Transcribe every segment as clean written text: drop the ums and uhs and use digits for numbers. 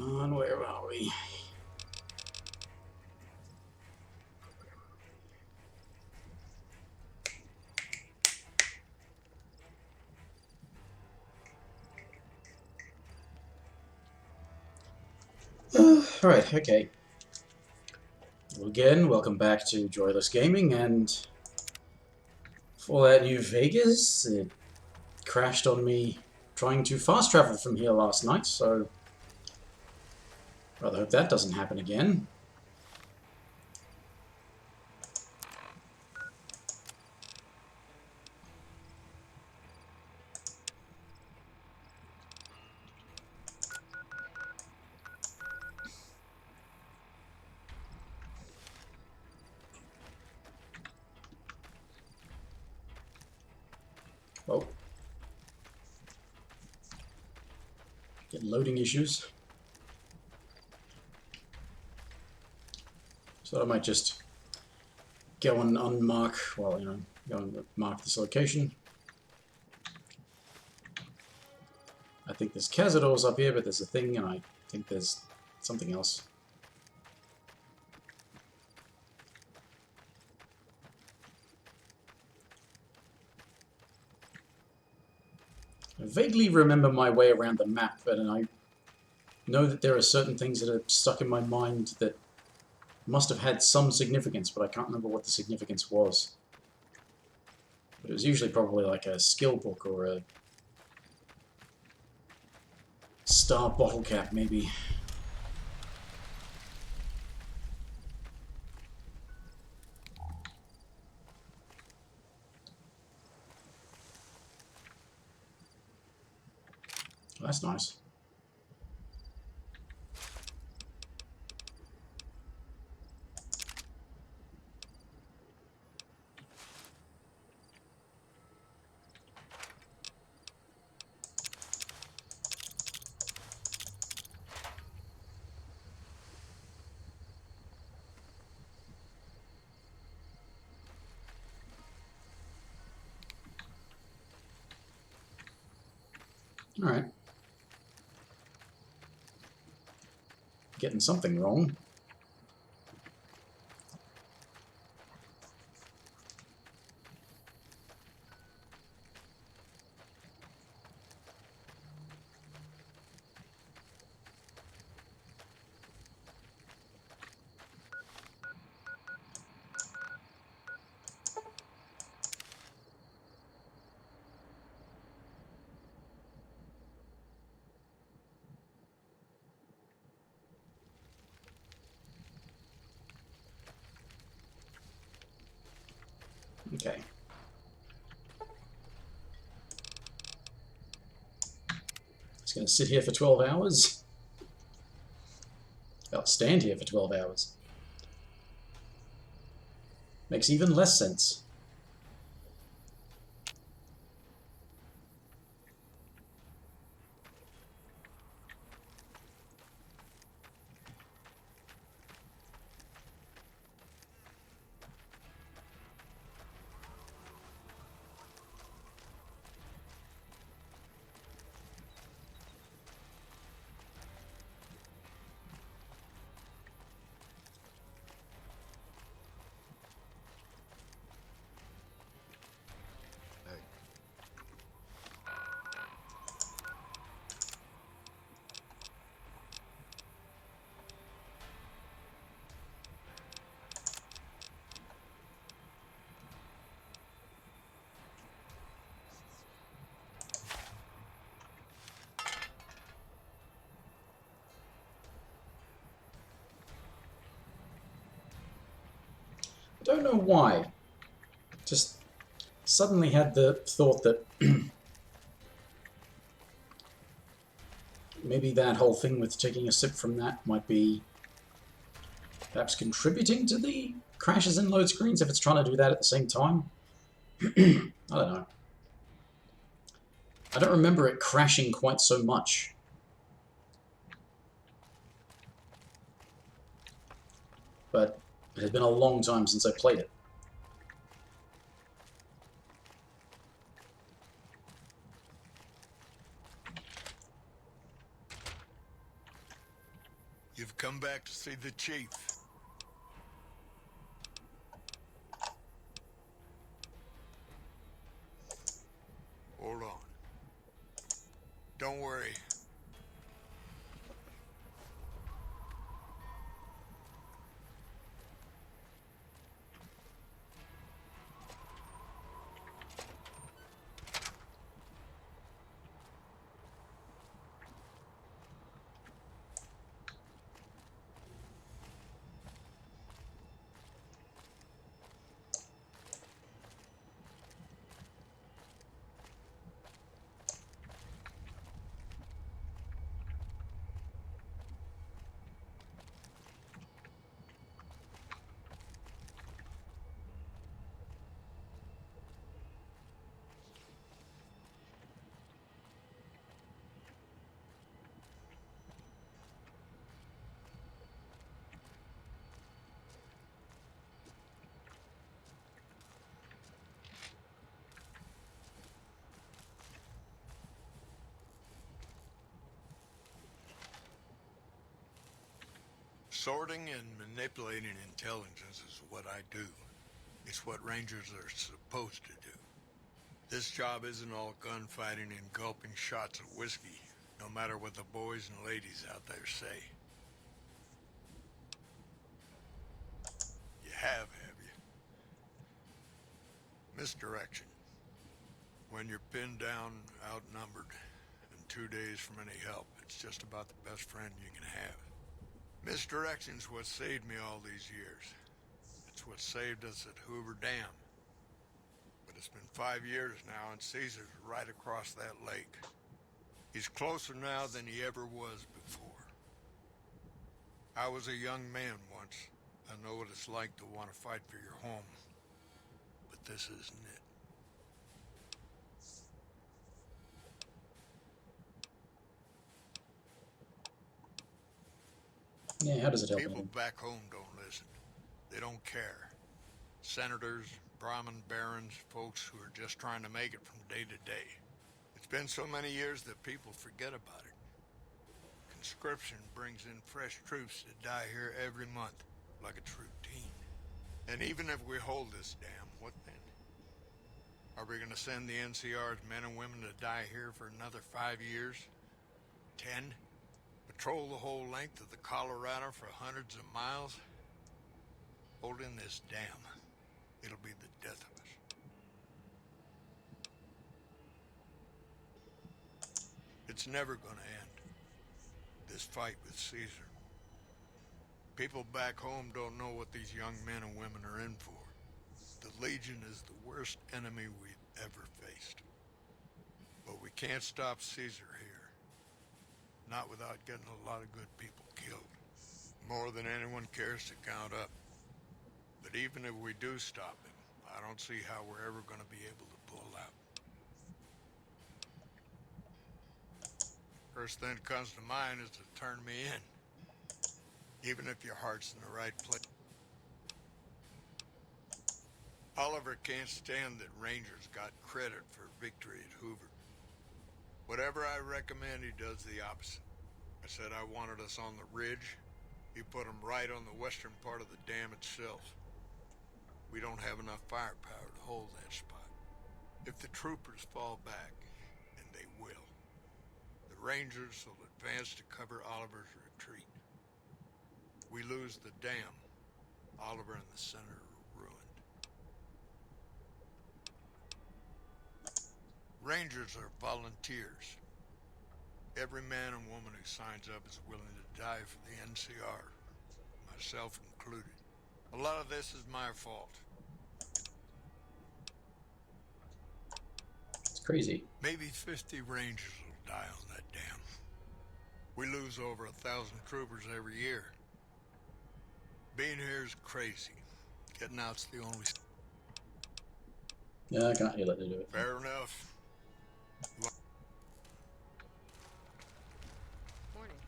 on, where are we? Alright, okay. Well, again, welcome back to Joyless Gaming, and for that New Vegas, it crashed on me trying to fast travel from here last night, so rather hope that doesn't happen again. Oh. Get loading issues. So I might just go and unmark, well, go and mark this location. I think there's Cazadors up here, but there's a thing, and I think there's something else. I vaguely remember my way around the map, but I know that there are certain things that are stuck in my mind that must have had some significance, but I can't remember what the significance was. But it was usually probably like a skill book or a star bottle cap, maybe. Oh, that's nice. Alright. Getting something wrong. Okay. It's going to sit here for 12 hours. I'll stand here for 12 hours. Makes even less sense. I don't know why. Just suddenly had the thought that maybe that whole thing with taking a sip from that might be perhaps contributing to the crashes and load screens if it's trying to do that at the same time. I don't know. I don't remember it crashing quite so much. But it has been a long time since I played it. You've come back to see the chief. Hold on. Don't worry. Sorting and manipulating intelligence is what I do. It's what Rangers are supposed to do. This job isn't all gunfighting and gulping shots of whiskey, no matter what the boys and ladies out there say. You have you? Misdirection. When you're pinned down, outnumbered, and 2 days from any help, it's just about the best friend you can have. Misdirection's what saved me all these years. It's what saved us at Hoover Dam. But it's been 5 years now, and Caesar's right across that lake. He's closer now than he ever was before. I was a young man once. I know what it's like to want to fight for your home. But this isn't it. Yeah, how does it help People anything? back home don't listen. They don't care. Senators, Brahmin barons, folks who are just trying to make it from day to day. It's been so many years that people forget about it. Conscription brings in fresh troops that die here every month, like it's routine. And even if we hold this dam, what then? Are we going to send the NCR's men and women to die here for another 5 years? 10? Patrol the whole length of the Colorado for hundreds of miles? Holding this dam, it'll be the death of us. It's never gonna end, this fight with Caesar. People back home don't know what these young men and women are in for. The Legion is the worst enemy we've ever faced. But we can't stop Caesar here. Not without getting a lot of good people killed. More than anyone cares to count up. But even if we do stop him, I don't see how we're ever going to be able to pull out. First thing that comes to mind is to turn me in. Even if your heart's in the right place. Oliver can't stand that Rangers got credit for victory at Hoover. Whatever I recommend, he does the opposite. I said I wanted us on the ridge. He put them right on the western part of the dam itself. We don't have enough firepower to hold that spot. If the troopers fall back, and they will, the Rangers will advance to cover Oliver's retreat. We lose the dam. Oliver and the center are ruined. Rangers are volunteers. Every man and woman who signs up is willing to die for the NCR, myself included. A lot of this is my fault. It's crazy. Maybe 50 Rangers will die on that dam. We lose over 1,000 troopers every year. Being here is crazy. Getting out's the only... Yeah, I can't let them do it. Fair enough. Morning.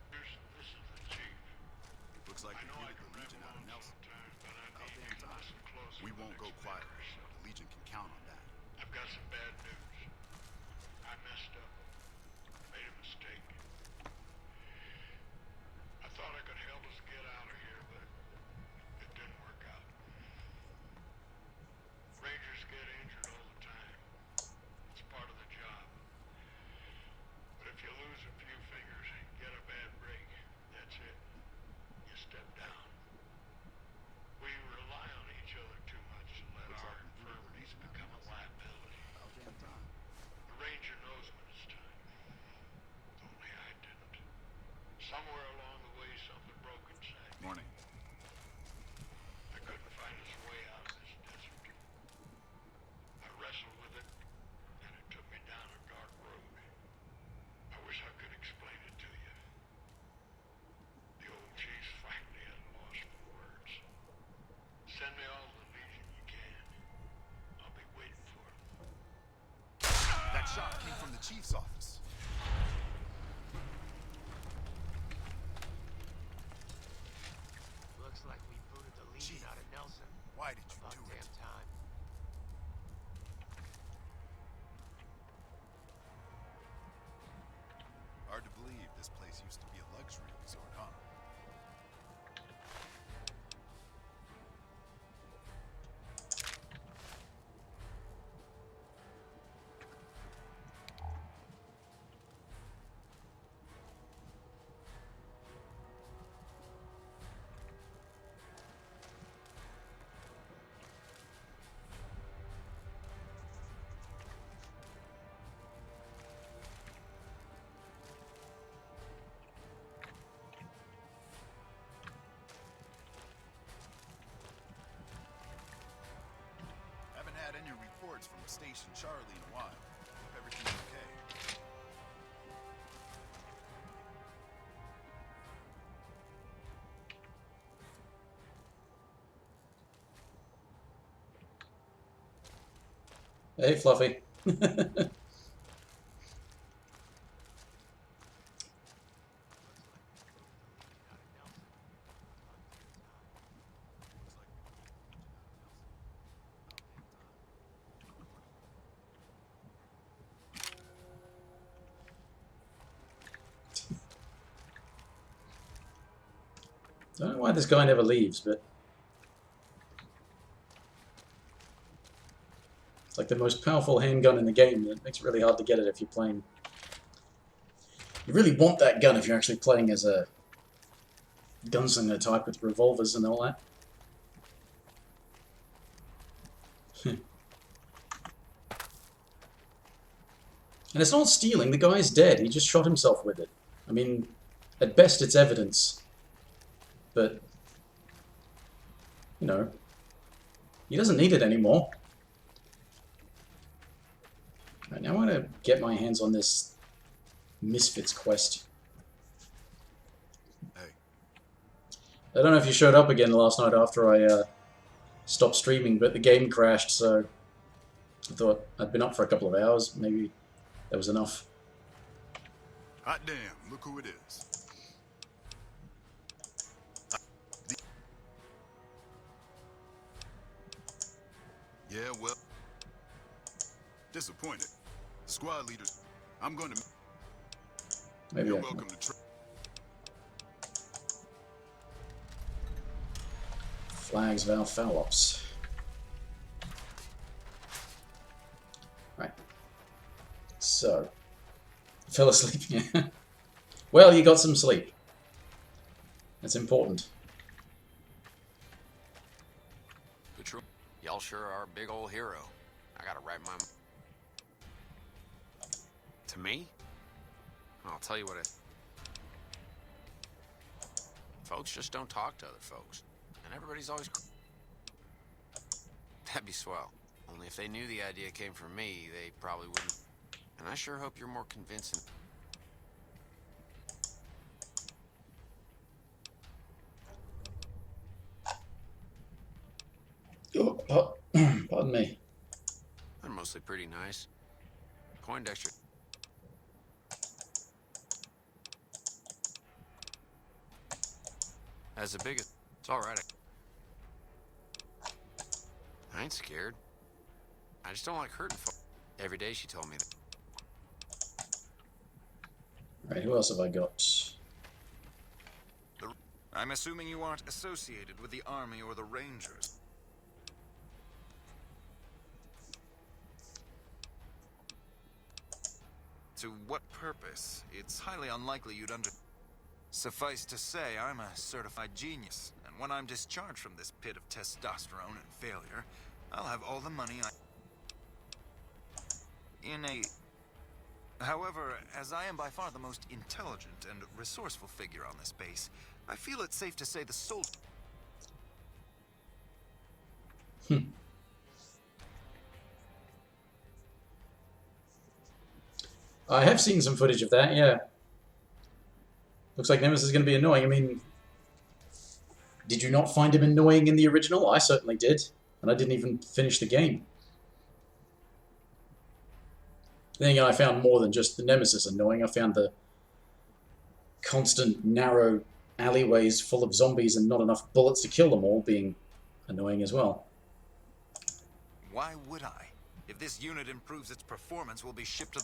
This is the chief. Looks like you defeated the Legion out of Nelson. About damn time. We won't go quiet. The Legion can count on that. I've got some bad news. I messed up. Made a mistake. I thought I shot came from the chief's office. Looks like we booted the Legion Chief, out of Nelson. why did you About do damn it? time. Hard to believe this place used to be a luxury resort, huh? Haven't had any reports from Station Charlie in a while. Hope everything's okay. Hey, Fluffy. I don't know why this guy never leaves, but it's like the most powerful handgun in the game. It makes it really hard to get it if you're playing. You really want that gun if you're actually playing as a gunslinger type with revolvers and all that. And it's not stealing, the guy's dead, he just shot himself with it. I mean, at best it's evidence. But, you know, he doesn't need it anymore. Right, now I want to get my hands on this Misfits quest. Hey. I don't know if you showed up again last night after I stopped streaming, but the game crashed, so I thought I'd been up for a couple of hours. Maybe that was enough. Hot damn, look who it is. Yeah, well, disappointed. Squad leaders, I'm going to... Maybe You're I welcome to... Flags Val Foul Ops. Right. So, fell asleep. Yeah. Well, you got some sleep. That's important. Patrol, y'all sure are a big old hero. I gotta write my... To me? I'll tell you what it... Folks just don't talk to other folks. And everybody's always... That'd be swell. Only if they knew the idea came from me, they probably wouldn't. And I sure hope you're more convincing. Oh, pardon me. They're mostly pretty nice. Poindexter. As the biggest... It's alright. I ain't scared. I just don't like hurting folks. Every day she told me that. Right, who else have I got? I'm assuming you aren't associated with the Army or the Rangers. To what purpose? It's highly unlikely you'd Suffice to say, I'm a certified genius, and when I'm discharged from this pit of testosterone and failure, I'll have all the money However, as I am by far the most intelligent and resourceful figure on this base, I feel it's safe to say the soul... I have seen some footage of that, yeah. Looks like Nemesis is going to be annoying. I mean, did you not find him annoying in the original? I certainly did, and I didn't even finish the game. Then again, I found more than just the Nemesis annoying. I found the constant narrow alleyways full of zombies and not enough bullets to kill them all being annoying as well. Why would I? If this unit improves its performance, we'll be shipped to...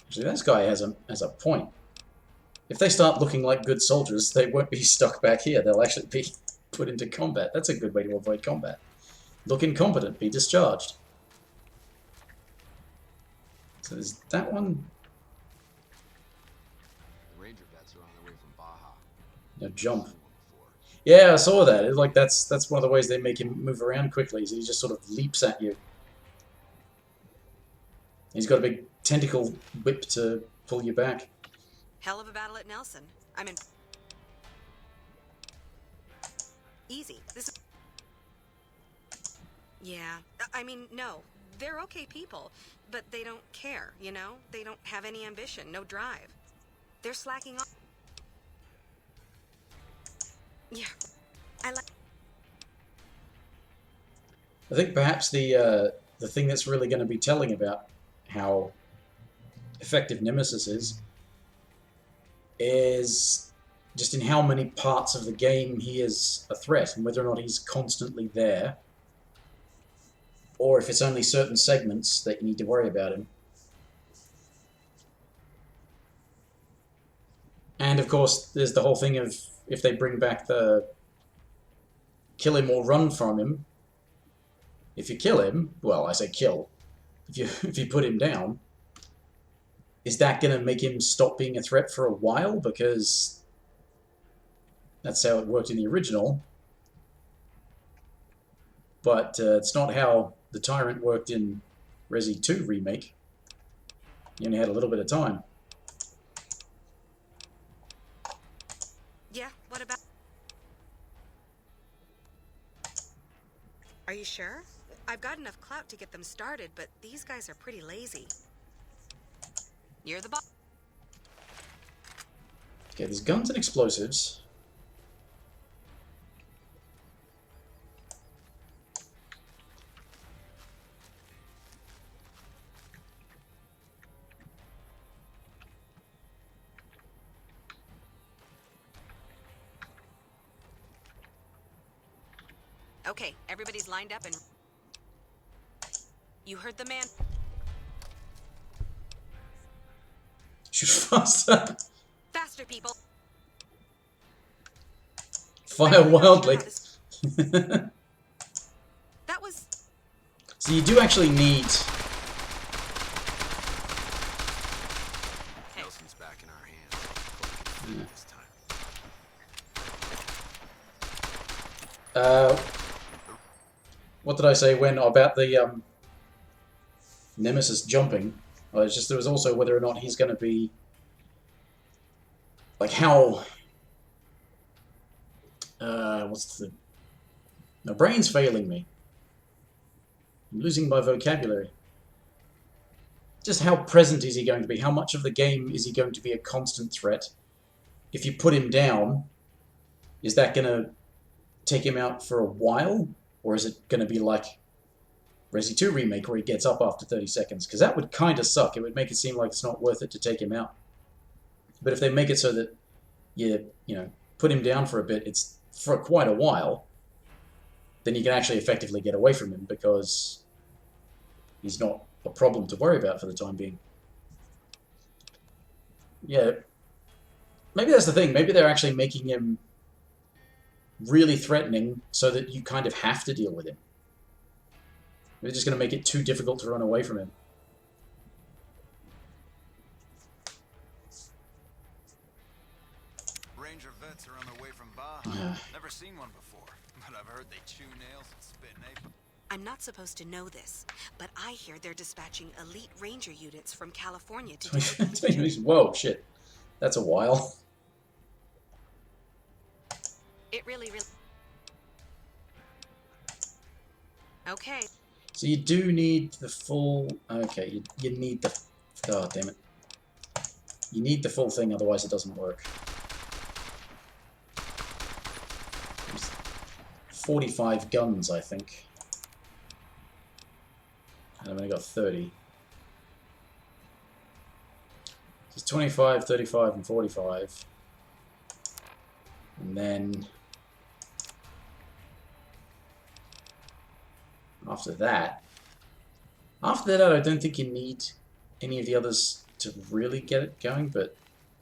Actually, this guy has a point. If they start looking like good soldiers, they won't be stuck back here. They'll actually be put into combat. That's a good way to avoid combat. Look incompetent, be discharged. So there's that one. The Ranger vets are on their way from Baja. No jump. Seen one before. Yeah, I saw that. It's like that's one of the ways they make him move around quickly. So he just sort of leaps at you. He's got a big tentacle whip to pull you back. Hell of a battle at Nelson. I mean, easy. This. Yeah, I mean, no, they're okay people, but they don't care. You know, they don't have any ambition, no drive. They're slacking off. Yeah, I like. I think perhaps the thing that's really going to be telling about how effective Nemesis is just in how many parts of the game he is a threat and whether or not he's constantly there, or if it's only certain segments that you need to worry about him. And of course, there's the whole thing of if they bring back the kill him or run from him. If you kill him, well, I say kill. If you put him down, is that going to make him stop being a threat for a while? Because that's how it worked in the original. But it's not how the Tyrant worked in Resi 2 Remake. You only had a little bit of time. Yeah, what about? Are you sure? I've got enough clout to get them started, but these guys are pretty lazy. You're the boss. Okay, there's guns and explosives. Okay, everybody's lined up and... You heard the man. Shoot faster. Faster, people. Fire wildly. That was... So you do actually need... Nelson's back in our hands. Hope we can defeat it this time. What did I say when about the Nemesis jumping? Well, it's just there was also whether or not he's going to be like how what's the my brain's failing me. I'm losing my vocabulary. Just how present is he going to be? How much of the game is he going to be a constant threat? If you put him down, is that going to take him out for a while? Or is it going to be like Resi 2 Remake where he gets up after 30 seconds? Because that would kind of suck. It would make it seem like it's not worth it to take him out. But if they make it so that you know, put him down for a bit, it's for quite a while, then you can actually effectively get away from him because he's not a problem to worry about for the time being. Yeah, maybe that's the thing. Maybe they're actually making him really threatening so that you kind of have to deal with him. They're just going to make it too difficult to run away from him. Ranger vets are on their way from Baja. Never seen one before, but I've heard they chew nails and spit napalm. I'm not supposed to know this, but I hear they're dispatching elite ranger units from California to... Whoa, shit. That's a while. It really... Okay. So you do need the full... Okay, you need the... Oh, damn it. You need the full thing, otherwise it doesn't work. There's 45 guns, I think. And I've only got 30. It's 25, 35, and 45. And then after that, I don't think you need any of the others to really get it going, but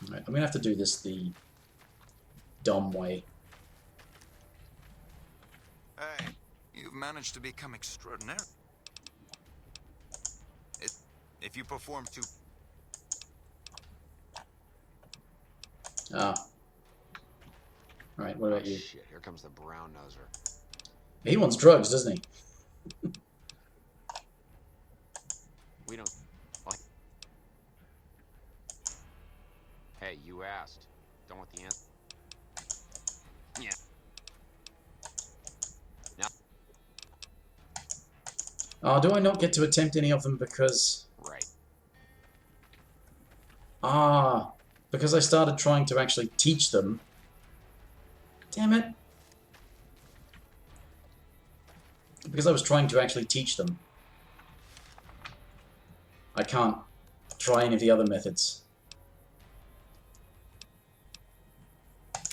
right, I'm going to have to do this the dumb way. Hey, you've managed to become extraordinary. If you perform too... Ah. Alright, what about you? Shit, here comes the brown noser. He wants drugs, doesn't he? We don't... Hey, you asked. Don't want the answer. Yeah. Now... Oh, do I not get to attempt any of them because... Right. Ah, because I started trying to actually teach them. Damn it. Because I was trying to actually teach them. I can't try any of the other methods.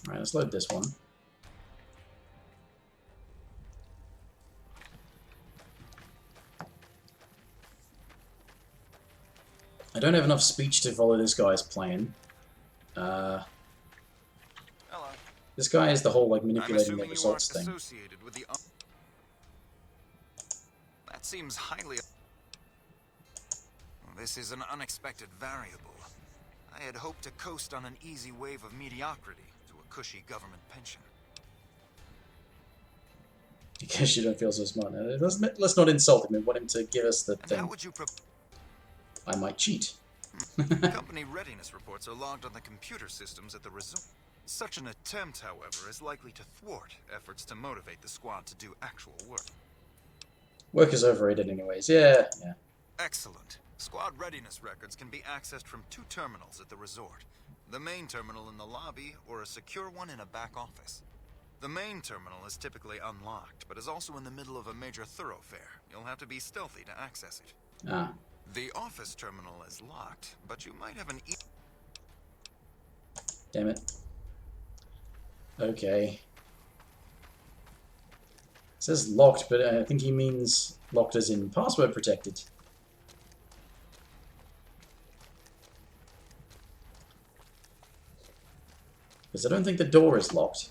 Alright, let's load this one. I don't have enough speech to follow this guy's plan. Hello. This guy is the whole, like, I'm manipulating the assuming you results aren't thing. associated with the... That seems highly... This is an unexpected variable. I had hoped to coast on an easy wave of mediocrity to a cushy government pension. I guess you don't feel so smart. Let's not insult him and want him to give us the And thing. how would you I might cheat. Company readiness reports are logged on the computer systems at the resort. Such an attempt, however, is likely to thwart efforts to motivate the squad to do actual work. Work is overrated anyways. Yeah. Excellent. Squad readiness records can be accessed from 2 terminals at the resort. The main terminal in the lobby, or a secure one in a back office. The main terminal is typically unlocked, but is also in the middle of a major thoroughfare. You'll have to be stealthy to access it. Ah. The office terminal is locked, but you might have an Damn it. Okay. It says locked, but I think he means locked as in password protected. Because I don't think the door is locked.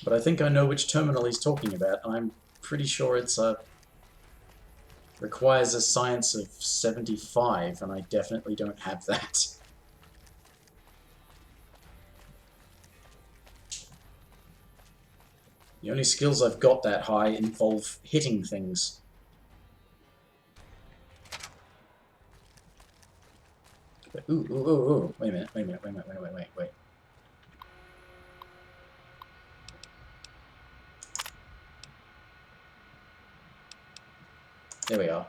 But I think I know which terminal he's talking about, and I'm pretty sure it's requires a science of 75, and I definitely don't have that. The only skills I've got that high involve hitting things. But, ooh. Wait a minute. There we are.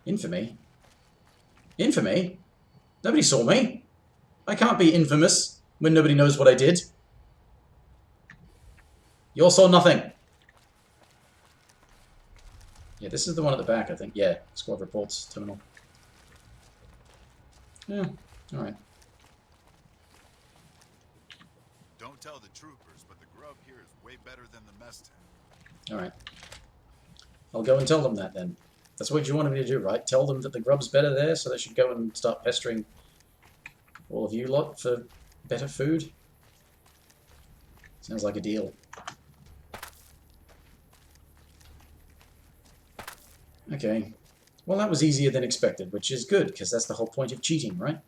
Infamy? Infamy? Nobody saw me. I can't be infamous when nobody knows what I did. You all saw nothing. Yeah, this is the one at the back, I think. Yeah, squad reports terminal. Yeah, alright. Don't tell the troopers, but the grub here is way better than the mess tent. Alright. I'll go and tell them that then. That's what you wanted me to do, right? Tell them that the grub's better there, so they should go and start pestering all of you lot for better food. Sounds like a deal. Okay. Well, that was easier than expected, which is good, because that's the whole point of cheating, right?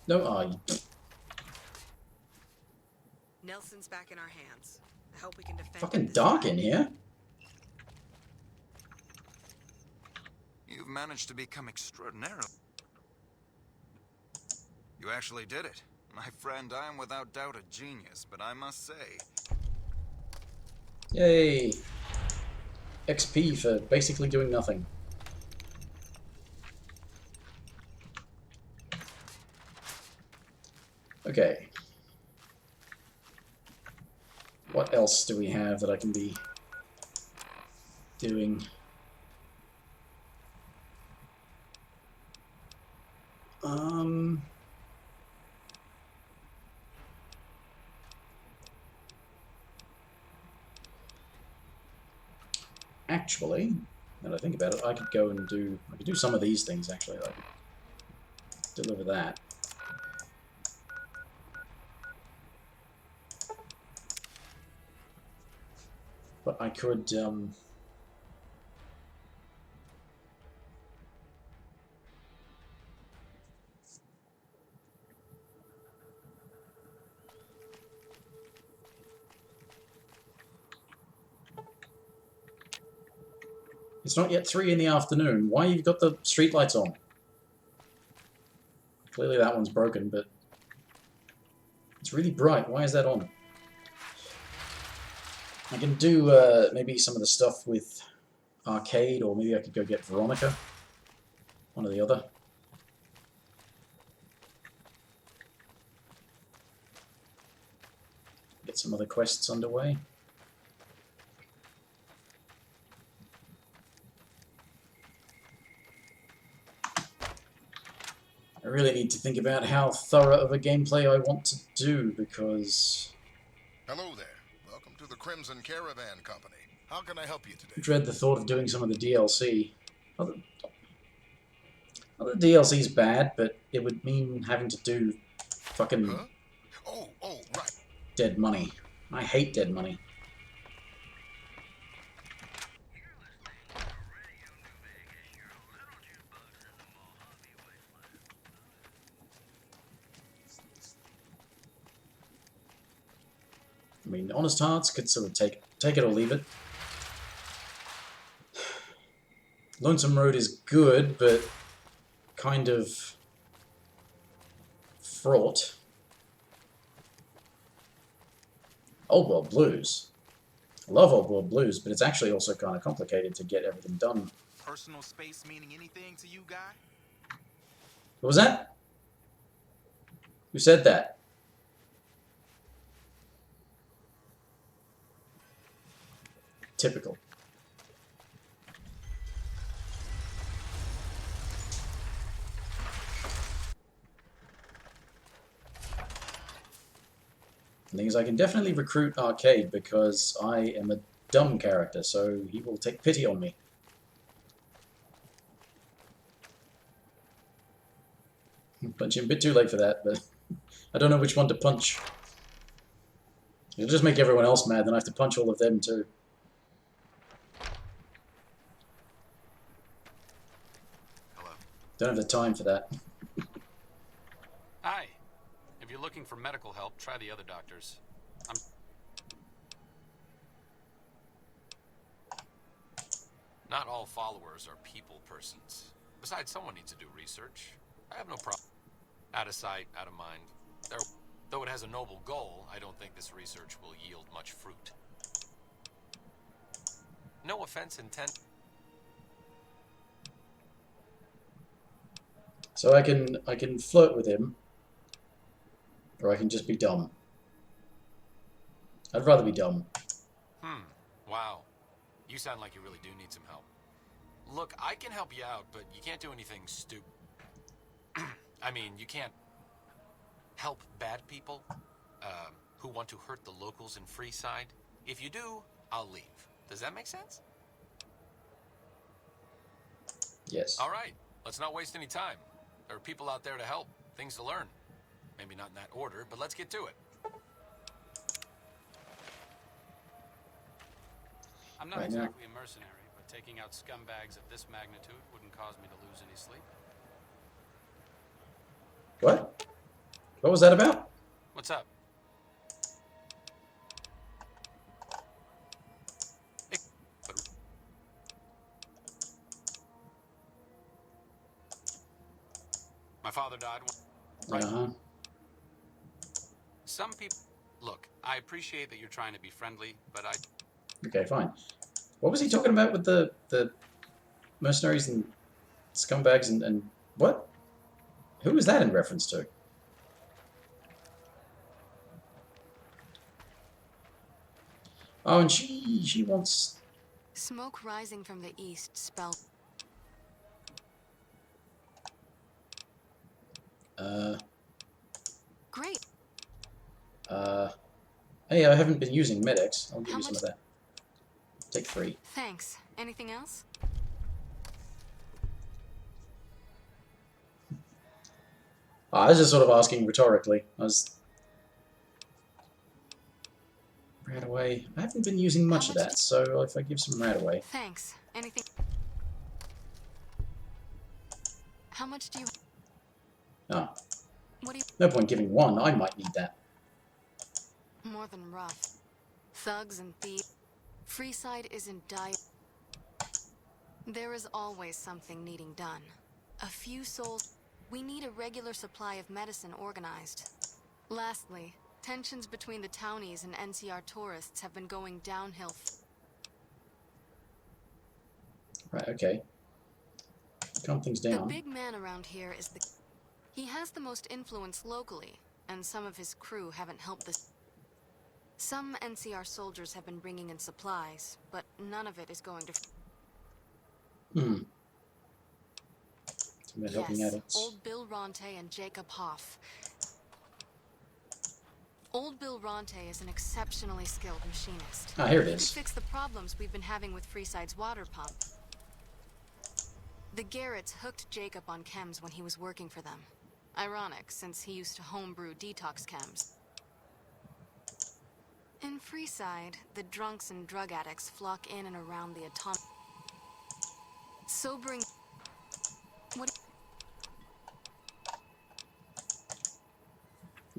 No, Nelson's back in our hands. I hope we can defend fucking this dark time. in here. You've managed to become extraordinary. You actually did it. My friend, I am without doubt a genius, but I must say... Yay. XP for basically doing nothing. Okay. What else do we have that I can be doing? Actually, now that I think about it, I could go and do... I could do some of these things, actually. I could deliver that. But I could, It's not yet 3 in the afternoon. Why you've got the streetlights on? Clearly that one's broken, but it's really bright. Why is that on? I can do maybe some of the stuff with Arcade, or maybe I could go get Veronica. One or the other. Get some other quests underway. I really need to think about how thorough of a gameplay I want to do, because... Hello there. Welcome to the Crimson Caravan Company. How can I help you I today? dread the thought of doing some of the DLC. Not that the DLC's bad, but it would mean having to do fucking Huh? Oh, right. dead money. I hate dead money. I mean, Honest Hearts could sort of take it or leave it. Lonesome Road is good, but kind of fraught. Old World Blues. I love Old World Blues, but it's actually also kind of complicated to get everything done. Personal space meaning anything to you, guy? What was that? Who said that? Typical. The thing is, I can definitely recruit Arcade because I am a dumb character, so he will take pity on me. Punch him a bit too late for that, but I don't know which one to punch. It'll just make everyone else mad, then I have to punch all of them too. Hello. Don't have the time for that. Hi. If you're looking for medical help, try the other doctors. Not all followers are people persons. Besides, someone needs to do research. I have no problem. Out of sight, out of mind. Though it has a noble goal, I don't think this research will yield much fruit. No offense intended. So I can flirt with him, or I can just be dumb. I'd rather be dumb. Wow. You sound like you really do need some help. Look, I can help you out, but you can't do anything stupid. I mean, you can't help bad people who want to hurt the locals in Freeside. If you do, I'll leave. Does that make sense? Yes. All right. Let's not waste any time. There are people out there to help, things to learn. Maybe not in that order, but let's get to it. I'm not Right now. exactly a mercenary, but taking out scumbags of this magnitude wouldn't cause me to lose any sleep. What? What was that about? What's up? My father died. Right. Uh-huh. Some people... Look, I appreciate that you're trying to be friendly, but Okay, fine. What was he talking about with the mercenaries and scumbags and what? Who was that in reference to? Oh, and she wants... Smoke rising from the east spells. Great. Hey, I haven't been using medics. I'll give How you some much? of that. Take 3. Thanks. Anything else? I was just sort of asking rhetorically. I was... Rat away. I haven't been using How much of much? that, so if I give some rat away... Thanks. Anything? How much do you? Oh, What do you? no point giving 1. I might need that. More than rough. Thugs and thieves. Freeside is in dire. There is always something needing done. A few souls. We need a regular supply of medicine organized. Lastly, tensions between the townies and NCR tourists have been going downhill. Right, okay. Calm things The down. big man around here is the... He has the most influence locally, and some of his crew haven't helped this. Some NCR soldiers have been bringing in supplies, but none of it is going to... Hmm. So we're helping Yes, addicts. old Bill Ronte and Jacob Hoff. Old Bill Ronte is an exceptionally skilled machinist. Ah, here it He could is. fix the problems we've been having with Freeside's water pump. The Garretts hooked Jacob on chems when he was working for them. Ironic, since he used to homebrew detox chems. In Freeside, the drunks and drug addicts flock in and around the atomic... Sobering... What...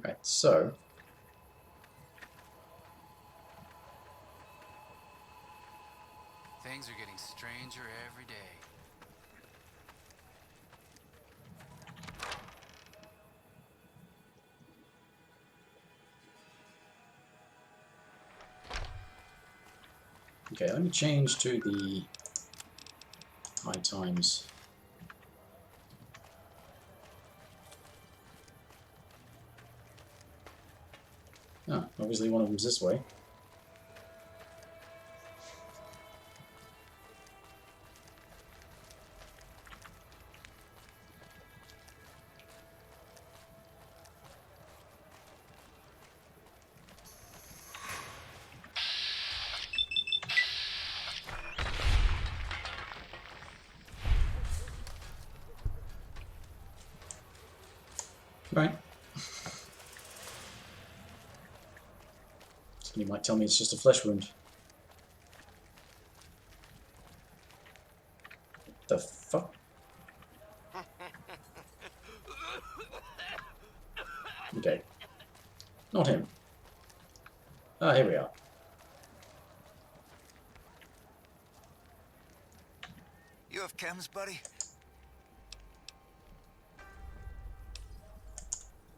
Right, so... Things are getting stranger every day. Okay, let me change to the high times. Ah, obviously one of them's this way. Right. Somebody might tell me it's just a flesh wound. The fuck? Okay. Not him. Ah, here we are. You have chems, buddy?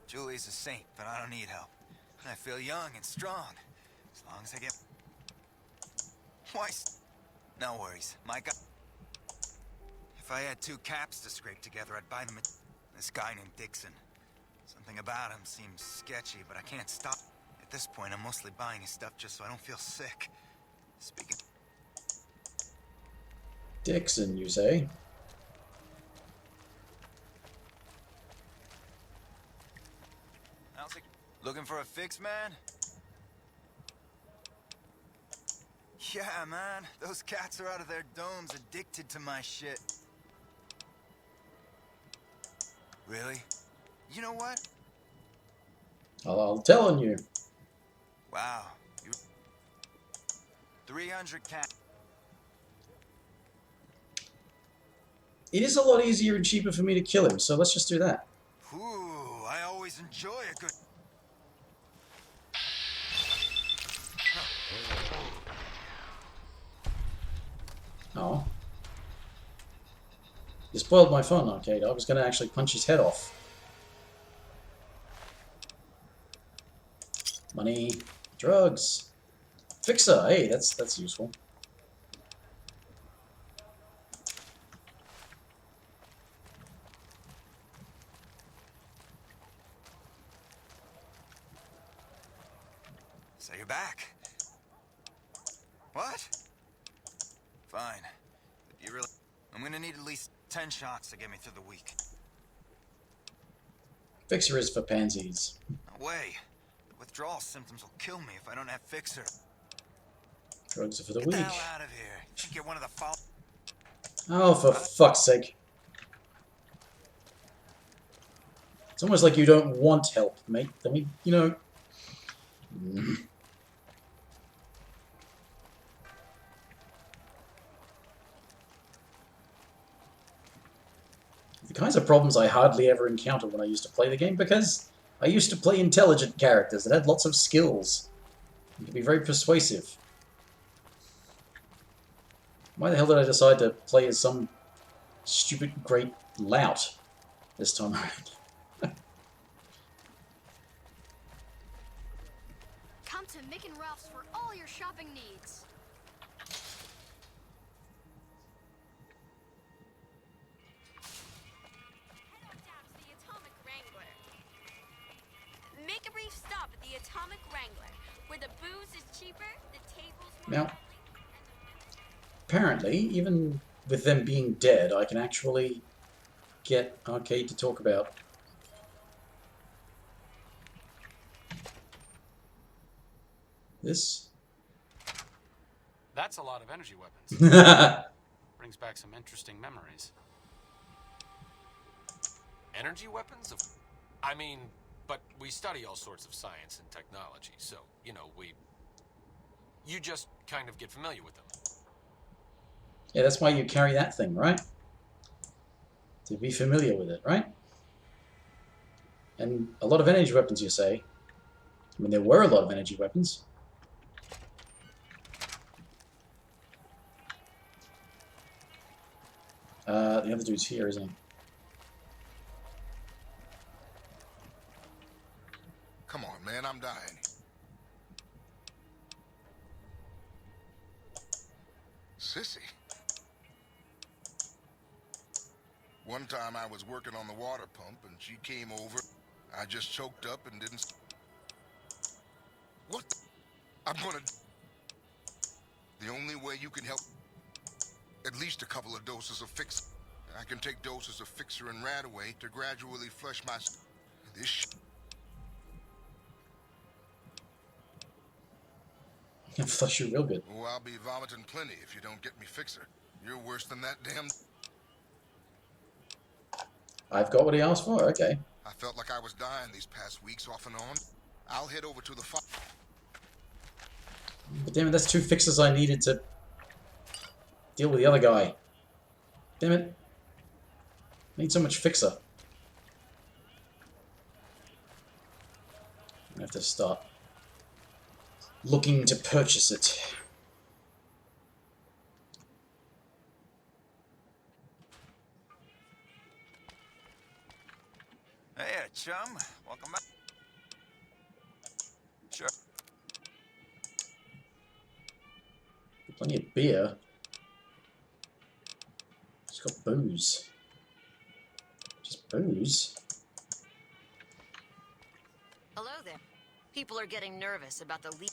Julie's a saint, but I don't need help. I feel young and strong, as long as I get... Why? No worries, Mike. If I had 2 caps to scrape together, I'd buy them at... This guy named Dixon. Something about him seems sketchy, but I can't stop. At this point, I'm mostly buying his stuff just so I don't feel sick. Speaking... Dixon, you say? How's it... Looking for a fix, man? Yeah, man. Those cats are out of their domes, addicted to my shit. Really? You know what? I'm telling you. Wow. You... 300 cats. It is a lot easier and cheaper for me to kill him, so let's just do that. Ooh, I always enjoy a good... Oh. You spoiled my fun, Arcade. I was going to actually punch his head off. Money. Drugs. Fixer. Hey, that's useful. So you're back. What? Fine. But you really... I'm gonna need at least 10 shots to get me through the week. Fixer is for pansies. No way. The withdrawal symptoms will kill me if I don't have Fixer. Drugs are for the Get the weak. hell out of here. You think you're one of the foul... Oh, for fuck's sake. It's almost like you don't want help, mate. I mean, you know... The kinds of problems I hardly ever encounter when I used to play the game, because I used to play intelligent characters that had lots of skills. You could be very persuasive. Why the hell did I decide to play as some stupid great lout this time around? Come to Mick and Ralph's for all your shopping needs. Head on down to the Atomic Wrangler. Make a brief stop at the Atomic Wrangler, where the booze is cheaper, the tables more Now, apparently, even with them being dead, I can actually get Arcade to talk about. This? That's a lot of energy weapons. Brings back some interesting memories. Energy weapons? I mean, but we study all sorts of science and technology, so, you know, you just kind of get familiar with them. Yeah, that's why you carry that thing, right? To be familiar with it, right? And a lot of energy weapons, you say. I mean, there were a lot of energy weapons. The other dude's here, isn't he? Come on, man, I'm dying. Sissy. One time I was working on the water pump and she came over. I just choked up and didn't... What the... I'm gonna... The only way you can help... At least a couple of doses of Fixer. I can take doses of Fixer and Radaway to gradually flush my... This shit... Can flush you real good. Oh, I'll be vomiting plenty if you don't get me Fixer. You're worse than that damn... I've got what he asked for, okay. I felt like I was dying these past weeks off and on. I'll head over to the But damn it, that's 2 fixes I needed to deal with the other guy. Damn it. I need so much Fixer. I have to start looking to purchase it. Hey, chum. Welcome back. Sure. Plenty of beer. It's got booze. Just booze? Hello there. People are getting nervous about the leak.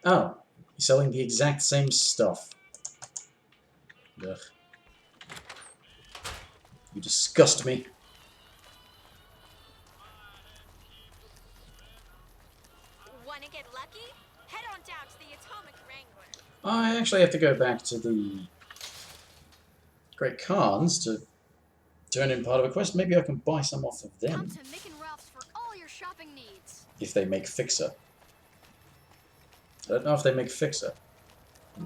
Oh, he's selling the exact same stuff. Ugh. You disgust me. Wanna get lucky? Head on down to the Atomic Wrangler. I actually have to go back to the Great Khans to turn in part of a quest. Maybe I can buy some off of Come them to Mick and Ralph's for all your shopping needs. if they make Fixer. I don't know if they make Fixer. I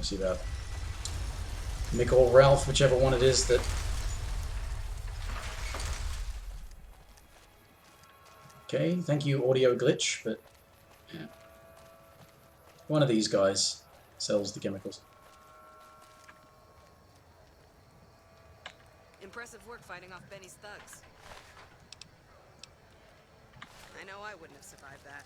see that. Mick or Ralph, whichever one it is that... Okay, thank you, audio glitch, but... Yeah. One of these guys sells the chemicals. Impressive work fighting off Benny's thugs. I know I wouldn't have survived that.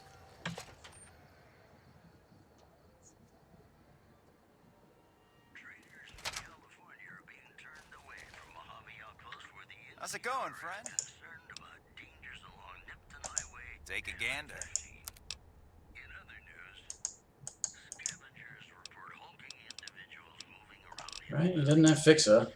How's it going, friend? Take a gander. Right, he doesn't have Fixer.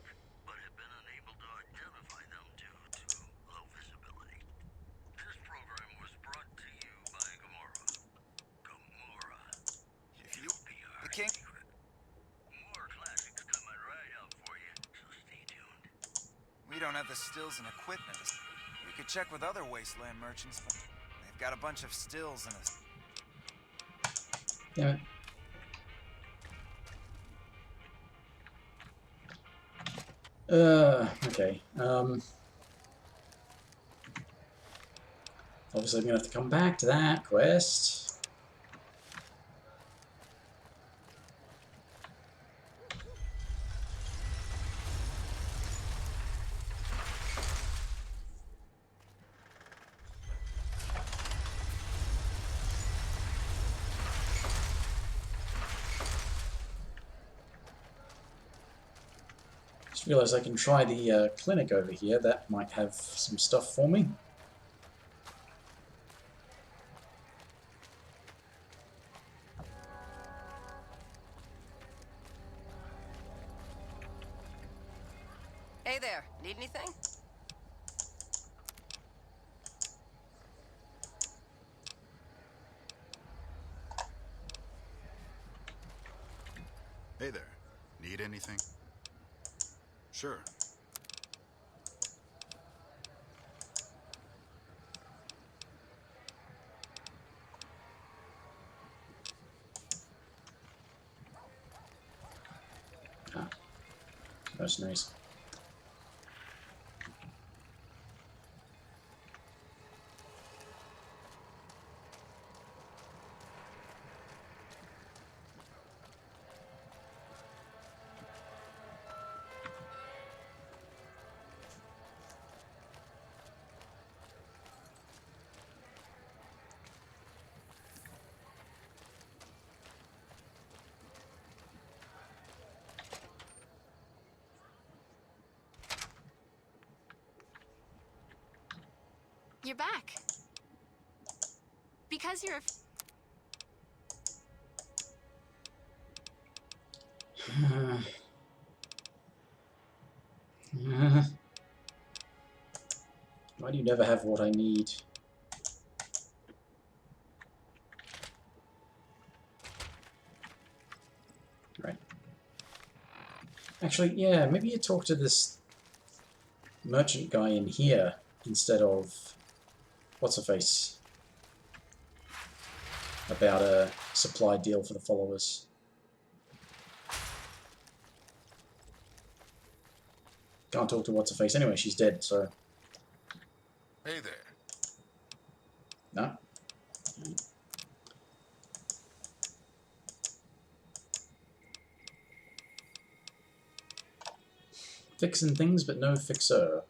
The king. We don't have the stills and equipment. We could check with other wasteland merchants, but they've got a bunch of stills and a... Damn it. Okay. Obviously I'm gonna have to come back to that quest. Just realised I can try the clinic over here. That might have some stuff for me. Hey there, need anything? Hey there. Need anything? Sure. Ah, that's nice. You're back. Because you're a... Why do you never have what I need? Right. Actually, yeah, maybe you talk to this merchant guy in here instead of what's-her-face about a supply deal for the followers. Can't talk to what's-her-face anyway, she's dead, so... Hey there. No? Fixing things, but no fixer.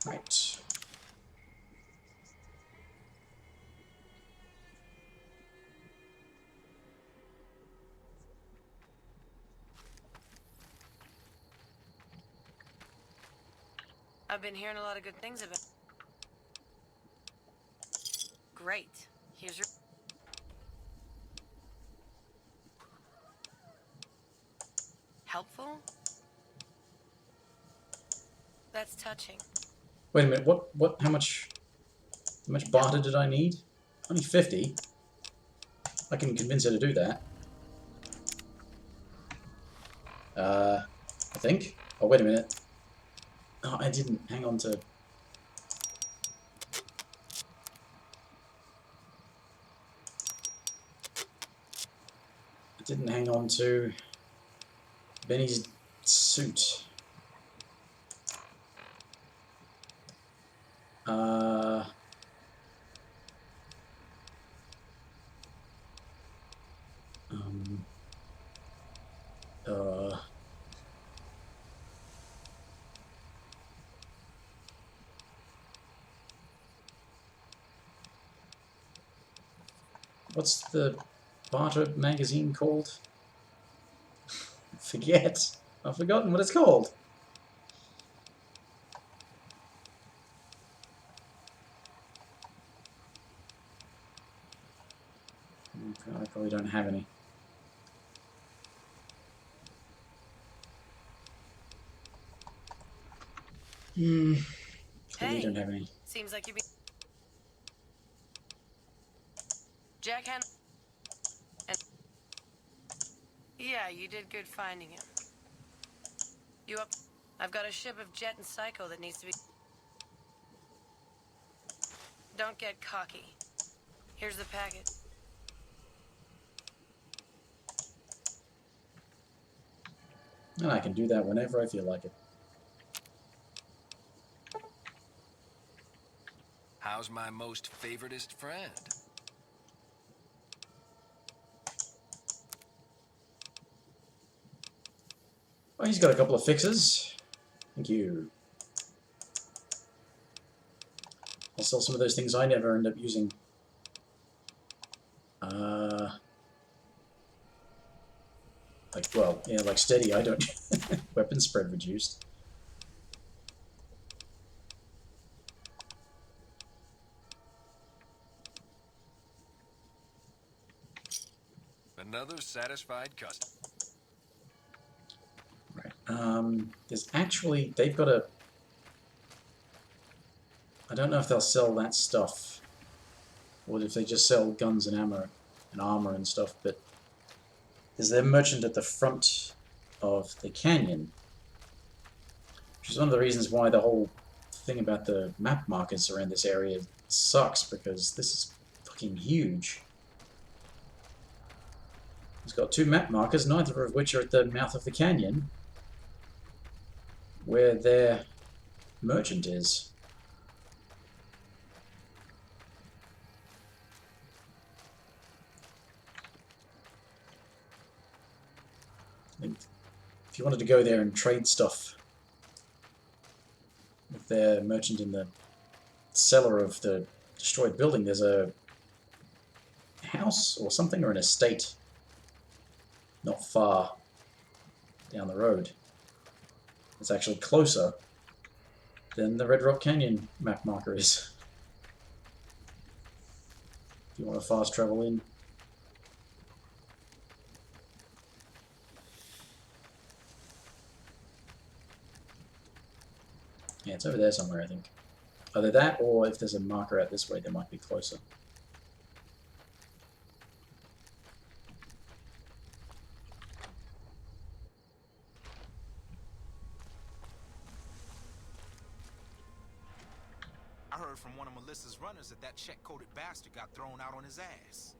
Right. I've been hearing a lot of good things about... Great. Here's your... Helpful? That's touching. Wait a minute, how much barter did I need? Only 50? I can convince her to do that. I think. Oh, wait a minute. Oh, I didn't hang on to... I didn't hang on to Benny's suit. What's the barter magazine called? Forget. I've forgotten what it's called. I probably don't have any. We don't have any. Seems like you've been... Jack Han... And... Yeah, you did good finding him. You up? I've got a ship of Jet and Psycho that needs to be... Don't get cocky. Here's the packet. And I can do that whenever I feel like it. How's my most favoritist friend? Oh, he's got a couple of fixes. Thank you. I'll sell some of those things I never end up using. Like, well, yeah, like steady, I don't... Weapon spread reduced. Another satisfied customer. Right. There's actually... They've got a... I don't know if they'll sell that stuff, or if they just sell guns and ammo and armor and stuff, but there's their merchant at the front of the canyon, which is one of the reasons why the whole thing about the map markers around this area sucks, because this is fucking huge. It's got 2 map markers, neither of which are at the mouth of the canyon, where their merchant is. If you wanted to go there and trade stuff with their merchant in the cellar of the destroyed building, there's a house or something, or an estate not far down the road. It's actually closer than the Red Rock Canyon map marker is. If you want to fast travel in. Yeah, it's over there somewhere, I think. Either that, or if there's a marker out this way, they might be closer. I heard from one of Melissa's runners that that check-coded bastard got thrown out on his ass.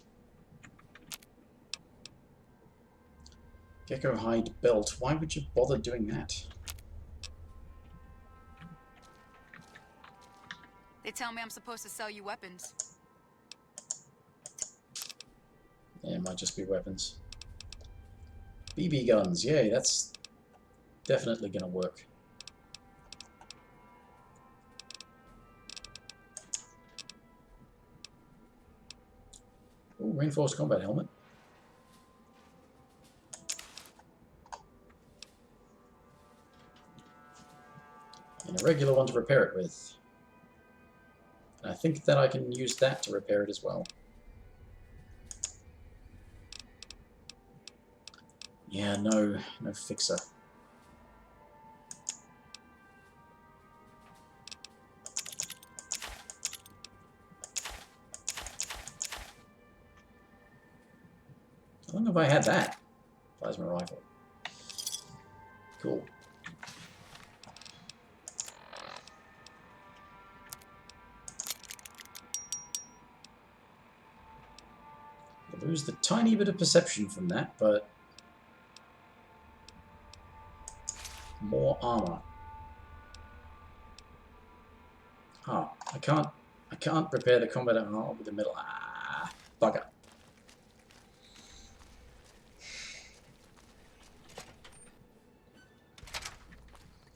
Gecko hide belt. Why would you bother doing that? They tell me I'm supposed to sell you weapons. Yeah, it might just be weapons. BB guns. Yay, that's definitely gonna work. Ooh, reinforced combat helmet. And a regular one to repair it with. And I think that I can use that to repair it as well. Yeah, no fixer. How long have I had that? Plasma rifle. Cool. I lose the tiny bit of perception from that, but more armor. Ah, I can't repair the combat armor with the metal. Ah, bugger.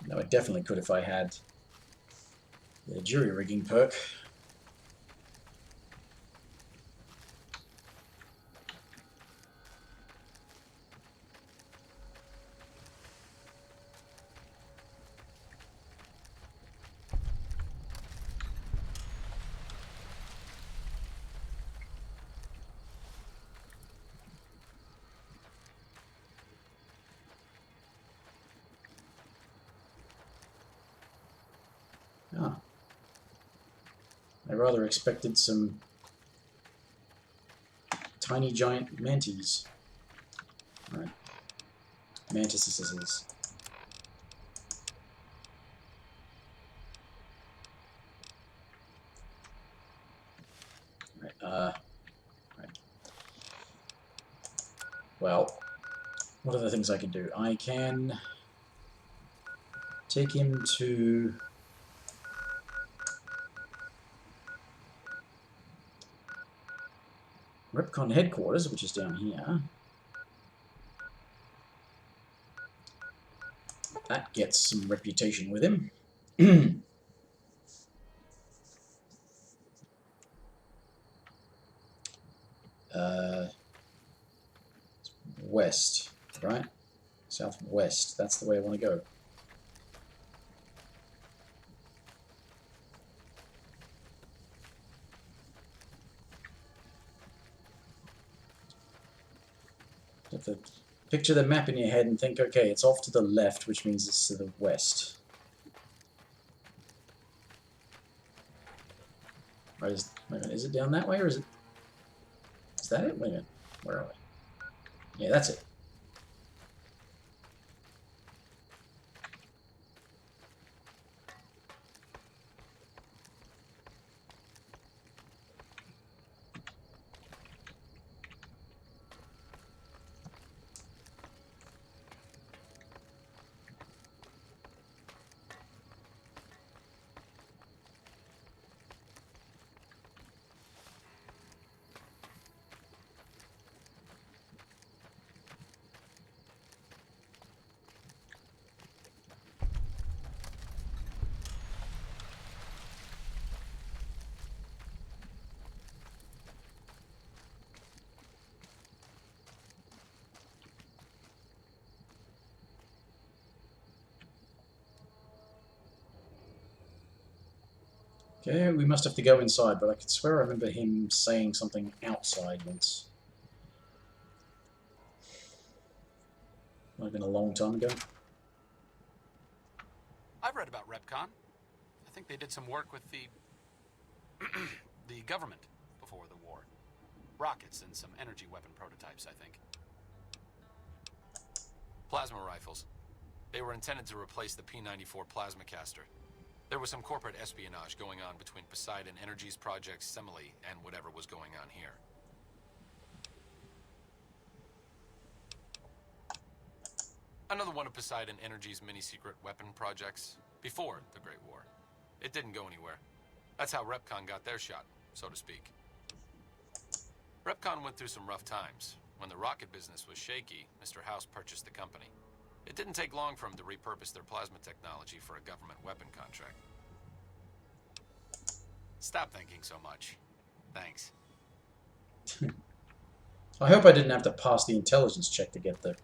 No, I definitely could if I had the jury rigging perk. I rather expected some tiny giant manties. Alright. Mantises. Right, right. Well, what are the things I can do? I can take him to Repcon headquarters, which is down here. That gets some reputation with him. West, right? Southwest. That's the way I want to go. You have to picture the map in your head and think, okay, it's off to the left, which means it's to the west. Right, wait a minute, is it down that way, or is it... Is that it? Wait a minute. Where are we? Yeah, that's it. Okay, we must have to go inside, but I could swear I remember him saying something outside once. Might have been a long time ago. I've read about Repcon. I think they did some work with the the government before the war. Rockets and some energy weapon prototypes, I think. Plasma rifles. They were intended to replace the P-94 plasma caster. There was some corporate espionage going on between Poseidon Energy's project Semele and whatever was going on here. Another one of Poseidon Energy's mini-secret weapon projects, before the Great War. It didn't go anywhere. That's how Repcon got their shot, so to speak. Repcon went through some rough times. When the rocket business was shaky, Mr. House purchased the company. It didn't take long for him to repurpose their plasma technology for a government weapon contract. Stop thinking so much. Thanks. I hope I didn't have to pass the intelligence check to get there.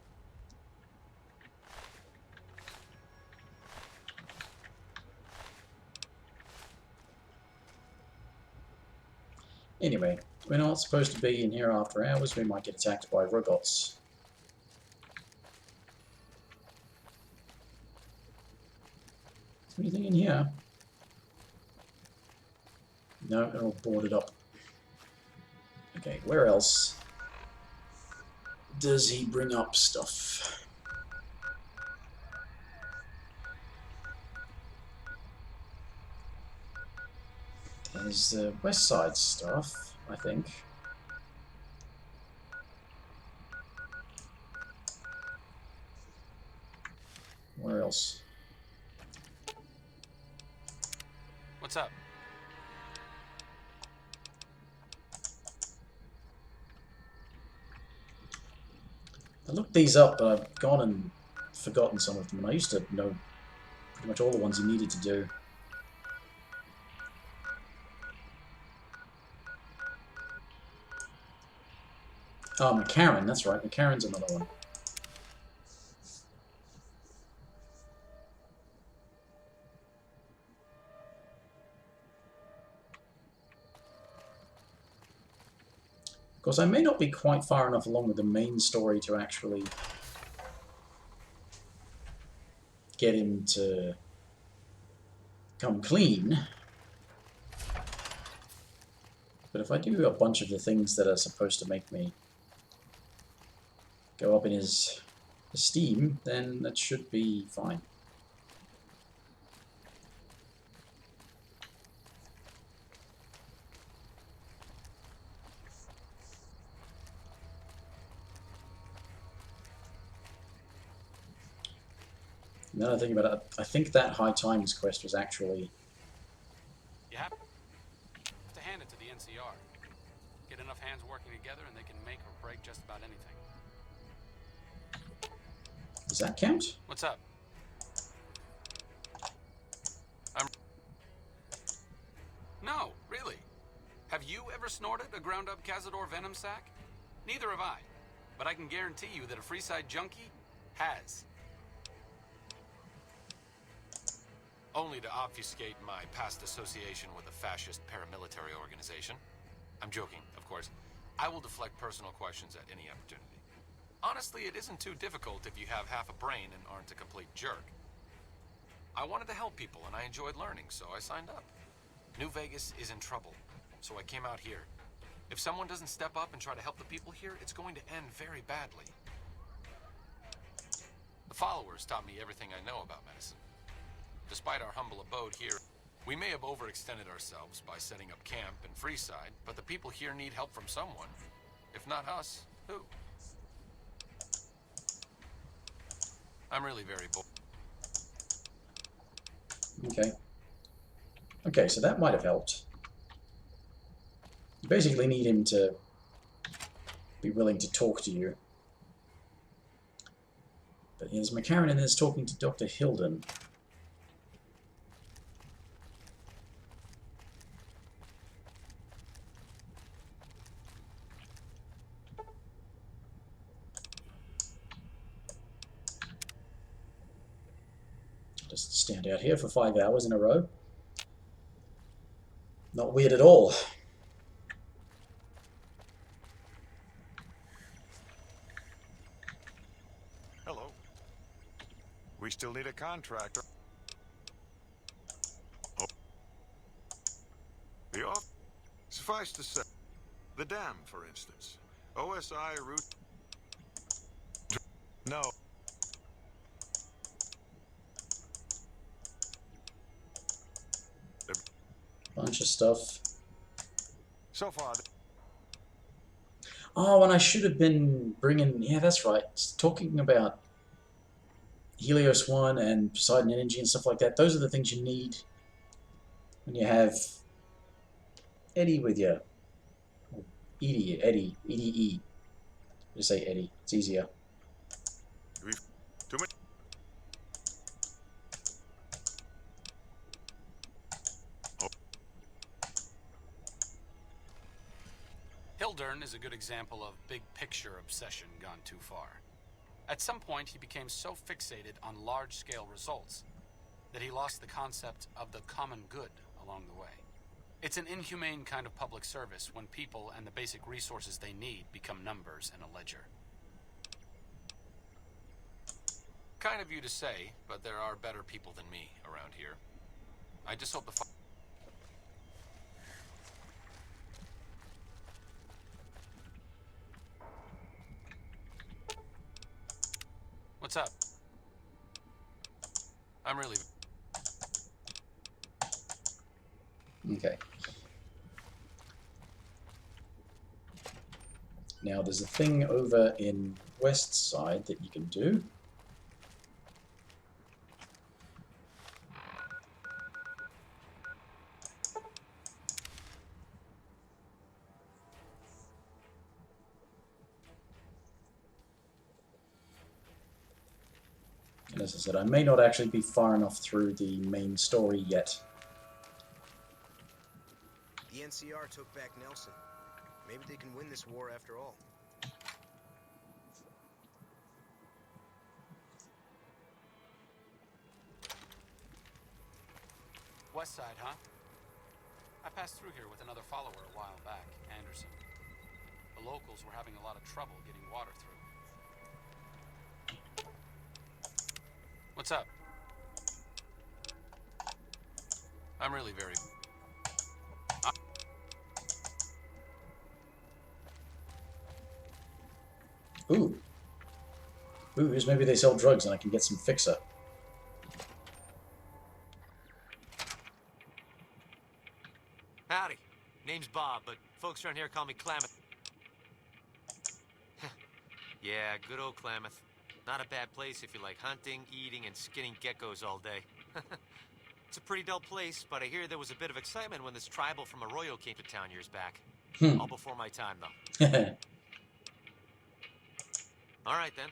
Anyway, we're not supposed to be in here after hours. We might get attacked by robots. Is there anything in here? No, they're all boarded up. Okay, where else does he bring up stuff? There's the west side stuff, I think. Where else? What's up? I looked these up, but I've gone and forgotten some of them, and I used to know pretty much all the ones you needed to do. McCarran, that's right. McCarran's another one. Of course, I may not be quite far enough along with the main story to actually get him to come clean. But if I do a bunch of the things that are supposed to make me go up in his esteem, then that should be fine. Now that I think about it, I think that High Times quest was actually... You have to hand it to the NCR. Get enough hands working together and they can make or break just about anything. Does that count? What's up? No, really. Have you ever snorted a ground-up Cazador venom sac? Neither have I. But I can guarantee you that a Freeside junkie has. Only to obfuscate my past association with a fascist paramilitary organization. I'm joking, of course. I will deflect personal questions at any opportunity. Honestly, it isn't too difficult if you have half a brain and aren't a complete jerk. I wanted to help people and I enjoyed learning, so I signed up. New Vegas is in trouble, so I came out here. If someone doesn't step up and try to help the people here, it's going to end very badly. The followers taught me everything I know about medicine. Despite our humble abode here, we may have overextended ourselves by setting up camp in Freeside, but the people here need help from someone. If not us, who? I'm really very bored. Okay. Okay, so that might have helped. You basically need him to be willing to talk to you. But here's McCarran and there's talking to Dr. Hilden. Just stand out here for 5 hours in a row. Not weird at all. Hello. We still need a contractor. Oh. The off. Suffice to say, the dam, for instance. OSI route. No. Bunch of stuff. So far. Oh, and I should have been bringing... Yeah, that's right. Talking about Helios 1 and Poseidon Energy and stuff like that. Those are the things you need when you have Eddie with you. Eddie. E-D-E. Just say Eddie. It's easier. Too much. Hildern is a good example of big picture obsession gone too far. At some point, he became so fixated on large-scale results that he lost the concept of the common good along the way. It's an inhumane kind of public service when people and the basic resources they need become numbers in a ledger. Kind of you to say, but there are better people than me around here. I just hope the... What's up? I'm really... Okay. Now there's a thing over in West Side that you can do. And as I said, I may not actually be far enough through the main story yet. The NCR took back Nelson. Maybe they can win this war after all. West Side, huh? I passed through here with another follower a while back, Anderson. The locals were having a lot of trouble getting water through. What's up? I'm really very... Ooh. Booze, maybe they sell drugs and I can get some fixer. Howdy. Name's Bob, but folks around here call me Klamath. Yeah, good old Klamath. Not a bad place if you like hunting, eating, and skinning geckos all day. It's a pretty dull place, but I hear there was a bit of excitement when this tribal from Arroyo came to town years back. All before my time, though. All right, then.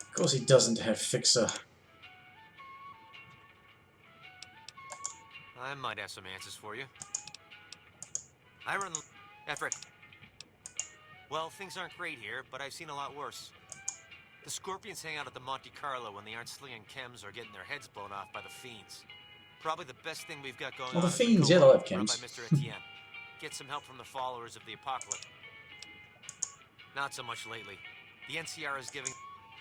Of course he doesn't have fixer. I might have some answers for you. I run the... After I... Well, things aren't great here, but I've seen a lot worse. The Scorpions hang out at the Monte Carlo when they aren't slinging chems or getting their heads blown off by the fiends. Probably the best thing we've got going Oh, on the is fiends, the yeah, they'll have run by chems. Mr. Etienne. Get some help from the followers of the apocalypse. Not so much lately. The NCR is giving...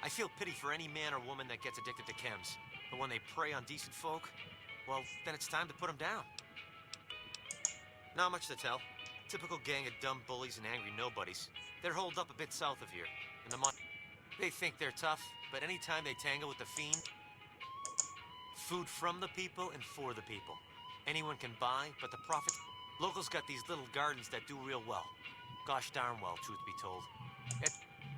I feel pity for any man or woman that gets addicted to chems. But when they prey on decent folk, well, then it's time to put them down. Not much to tell. Typical gang of dumb bullies and angry nobodies. They're holed up a bit south of here. In the They think they're tough, but anytime they tangle with the fiend... Food from the people and for the people. Anyone can buy, but the profits... Locals got these little gardens that do real well. Gosh darn well, truth be told.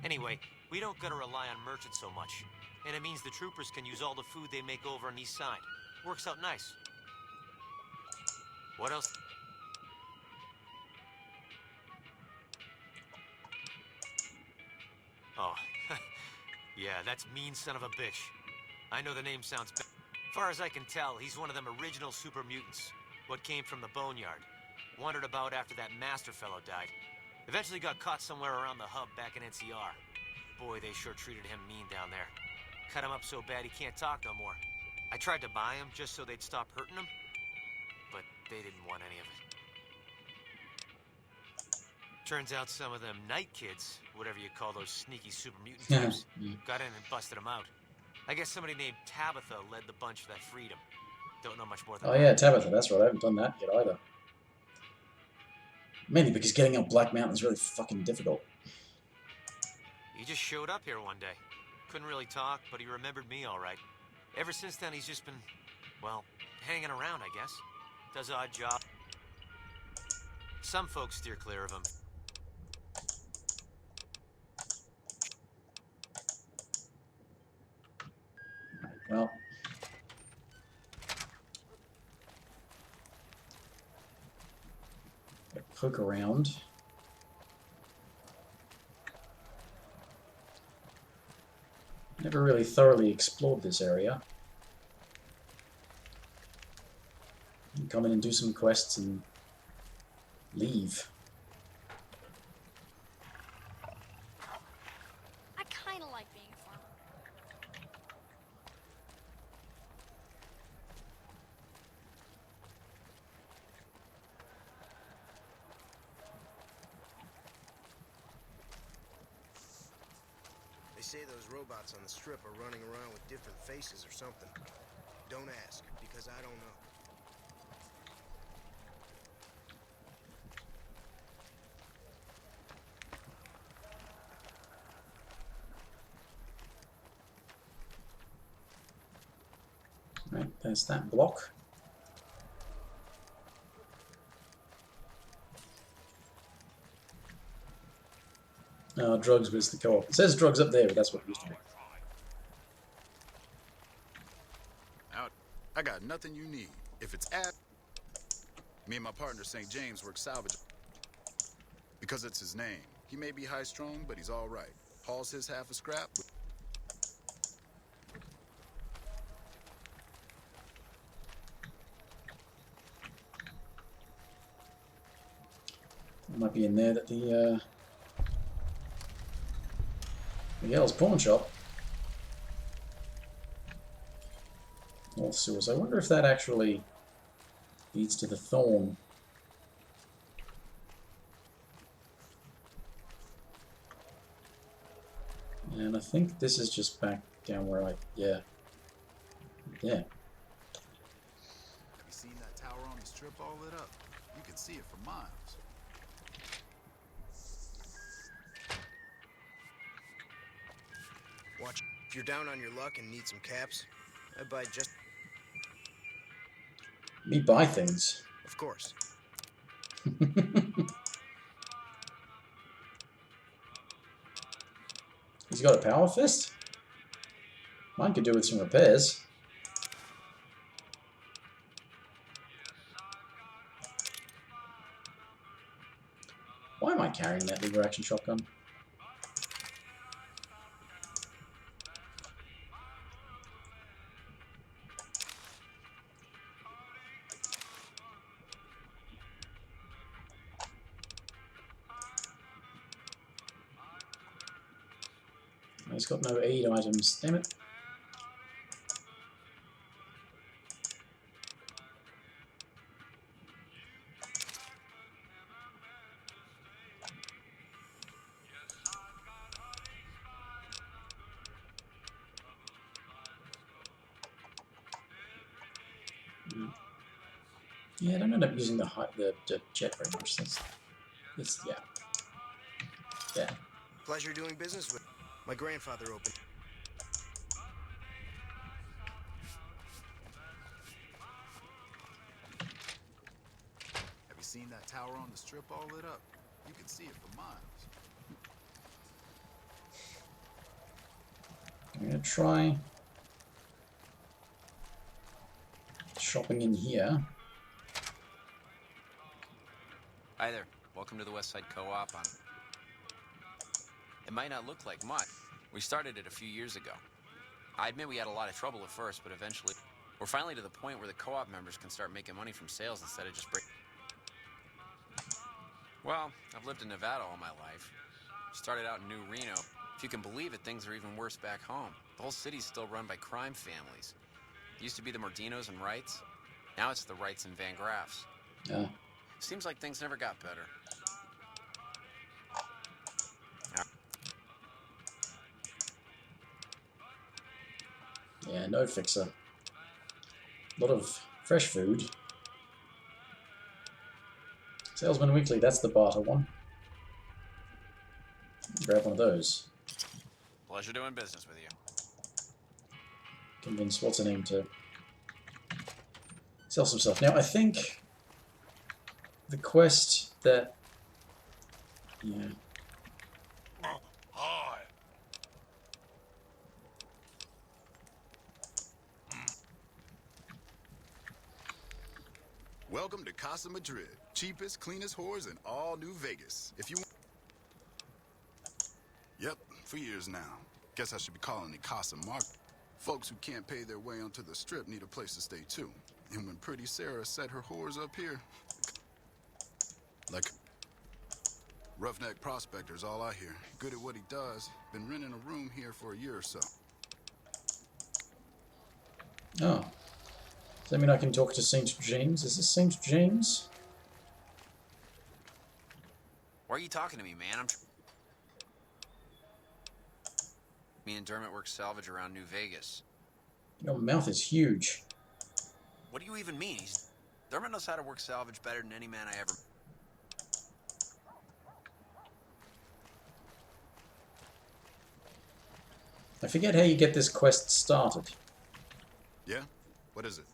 Anyway, we don't gotta rely on merchants so much. And it means the troopers can use all the food they make over on the east side. Works out nice. What else? Oh, yeah, that's mean son of a bitch. I know the name sounds bad. Far as I can tell, he's one of them original super mutants. What came from the boneyard. Wandered about after that master fellow died. Eventually got caught somewhere around the hub back in NCR. Boy, they sure treated him mean down there. Cut him up so bad he can't talk no more. I tried to buy him just so they'd stop hurting him, but they didn't want any of it. Turns out some of them night kids, whatever you call those sneaky super mutant types, got in and busted him out. I guess somebody named Tabitha led the bunch that freed him. Don't know much more than Oh that. yeah, Tabitha, that's right, I haven't done that yet either. Mainly because getting up Black Mountain is really fucking difficult. He just showed up here one day. Couldn't really talk, but he remembered me all right. Ever since then, he's just been, well, hanging around, I guess. Does odd job. Some folks steer clear of him. Well, poke around. Never really thoroughly explored this area. Come in and do some quests and leave. I kind of like being a farmer. They say those robots on the strip are running around with different faces or something. Don't ask, because I don't know. Right, there's that block. Drugs was the co-op. It says drugs up there, but that's what it used to be. Out. I got nothing you need. If it's me and my partner St. James work salvage because it's his name. He may be high strung, but he's all right. Hauls his half a scrap. It might be in there that the Miguel's pawn shop. North sewers. I wonder if that actually leads to the Thorn. And I think this is just back down where I... yeah. Yeah. You seen that strip all lit up. You can see it for miles. Watch. If you're down on your luck and need some caps, I buy just... Me buy things. Of course. He's got a power fist? Mine could do with some repairs. Why am I carrying that lever action shotgun? He's got no aid items. Damn it. Yeah, I don't end up using the jet very much. It's yeah. Yeah. Pleasure doing business with... My grandfather opened... Have you seen that tower on the strip all lit up? You can see it for miles. I'm gonna try shopping in here. Hi there. Welcome to the West Side Co-op. It might not look like much. We started it a few years ago. I admit we had a lot of trouble at first, but eventually we're finally to the point where the co-op members can start making money from sales instead of just Well, I've lived in Nevada all my life. Started out in New Reno. If you can believe it, things are even worse back home. The whole city's still run by crime families. It used to be the Mordinos and Wrights. Now it's the Wrights and Van Graffs. Yeah. Seems like things never got better. Yeah, no fixer. A lot of fresh food. Salesman Weekly, that's the barter one. Grab one of those. Pleasure doing business with you. Convince what's her name to sell some stuff. Now I think the quest that yeah. Welcome to Casa Madrid. Cheapest, cleanest whores in all New Vegas. If you want... Yep, for years now. Guess I should be calling it Casa Market. Folks who can't pay their way onto the strip need a place to stay too. And when Pretty Sarah set her whores up here... Like... Roughneck prospector's all I hear. Good at what he does. Been renting a room here for a year or so. Oh. Does that mean I can talk to St. James? Is this St. James? Why are you talking to me, man? Me and Dermot work salvage around New Vegas. Your mouth is huge. What do you even mean? Dermot knows how to work salvage better than any man I ever... I forget how you get this quest started. Yeah? What is it?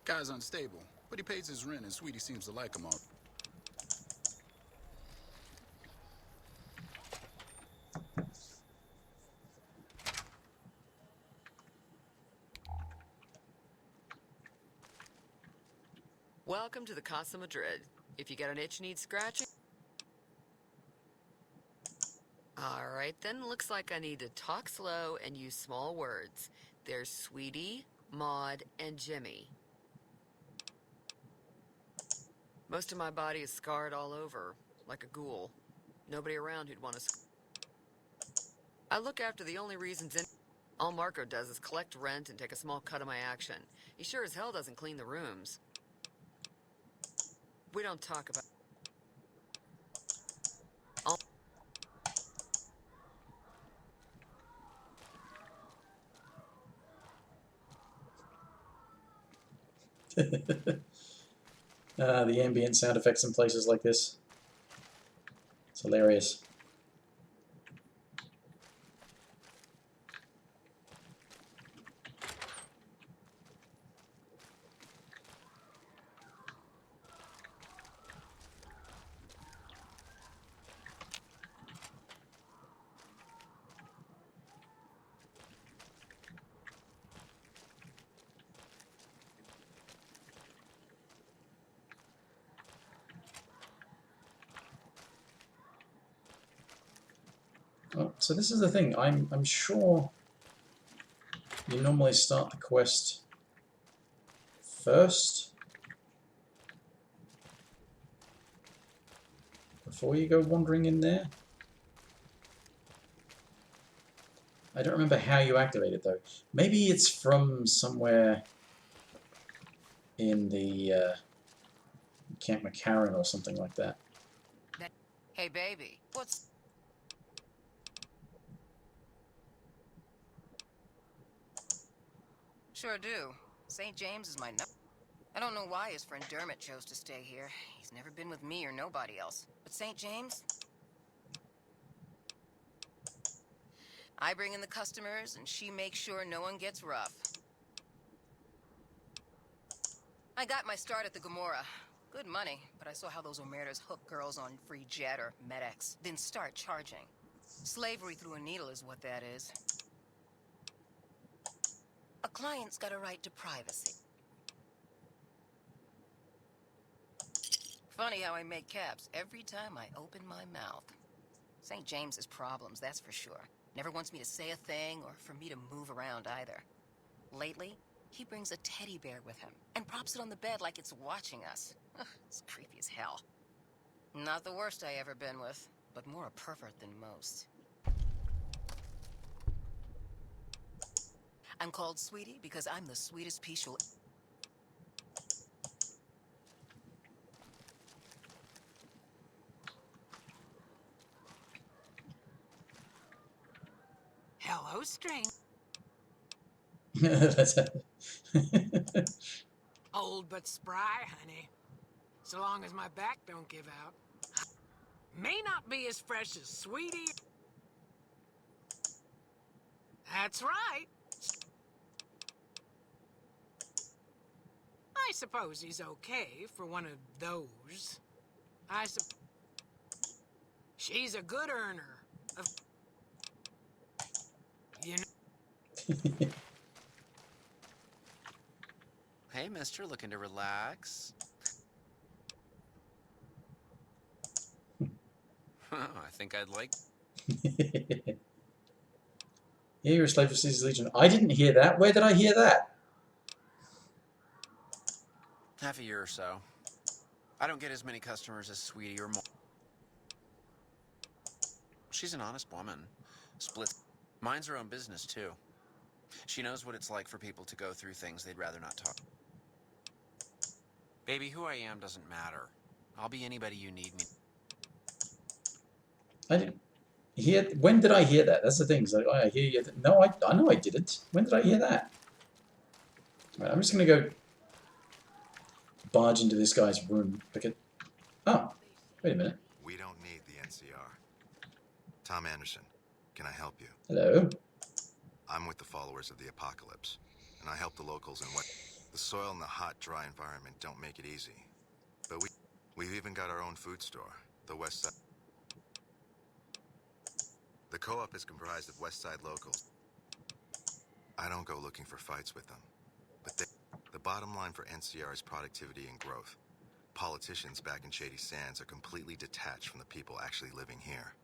Guy's unstable, but he pays his rent and Sweetie seems to like him all. Welcome to the Casa Madrid. If you got an itch needs scratching... Alright then, looks like I need to talk slow and use small words. There's Sweetie, Maud, and Jimmy. Most of my body is scarred all over, like a ghoul. Nobody around who'd want to... I look after the only reasons in... All Marco does is collect rent and take a small cut of my action. He sure as hell doesn't clean the rooms. We don't talk about... The ambient sound effects in places like this. It's hilarious. Oh, so this is the thing. I'm sure you normally start the quest first before you go wandering in there. I don't remember how you activate it though. Maybe it's from somewhere in the Camp McCarran or something like that. Hey, baby, what's... Sure do. St. James is my I don't know why his friend Dermot chose to stay here. He's never been with me or nobody else. But St. James? I bring in the customers, and she makes sure no one gets rough. I got my start at the Gomorrah. Good money, but I saw how those Omertas hook girls on free jet or MedX, then start charging. Slavery through a needle is what that is. A client's got a right to privacy. Funny how I make caps every time I open my mouth. St. James's problems, that's for sure. Never wants me to say a thing or for me to move around either. Lately, he brings a teddy bear with him and props it on the bed like it's watching us. Ugh, it's creepy as hell. Not the worst I ever been with, but more a pervert than most. I'm called Sweetie because I'm the sweetest piece you'll... Hello, string. That's Old but spry, honey. So long as my back don't give out. May not be as fresh as Sweetie. That's right. I suppose he's okay for one of those. She's a good earner of... You know... Hey, mister, looking to relax? I think I'd like... Yeah, you're a slave for Caesar's Legion. I didn't hear that. Where did I hear that? Half a year or so. I don't get as many customers as Sweetie or more. She's an honest woman. Splits. Minds her own business, too. She knows what it's like for people to go through things they'd rather not talk. Baby, who I am doesn't matter. I'll be anybody you need me. I didn't hear. When did I hear that? That's the thing. It's like, oh, I hear you. No, I know I didn't. When did I hear that? All right, I'm just gonna go barge into this guy's room because. Oh, wait a minute. We don't need the NCR. Tom Anderson, can I help you? Hello. I'm with the followers of the apocalypse, and I help the locals in what... The soil and the hot, dry environment don't make it easy. But we've even got our own food store, the West Side. The co-op is comprised of West Side locals. I don't go looking for fights with them, but the bottom line for NCR is productivity and growth. Politicians back in Shady Sands are completely detached from the people actually living here.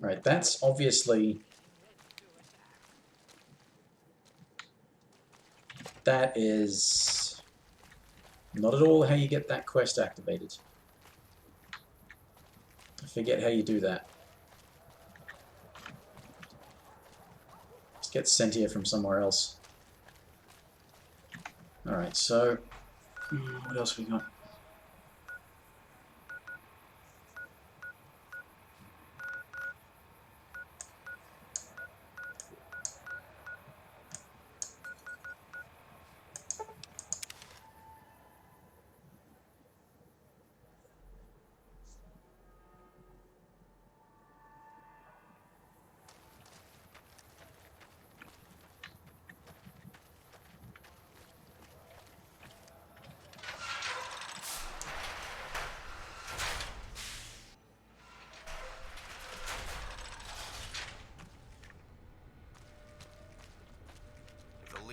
Right, that's obviously... That is not at all how you get that quest activated. I forget how you do that. Just get sent here from somewhere else. Alright, so... what else we got?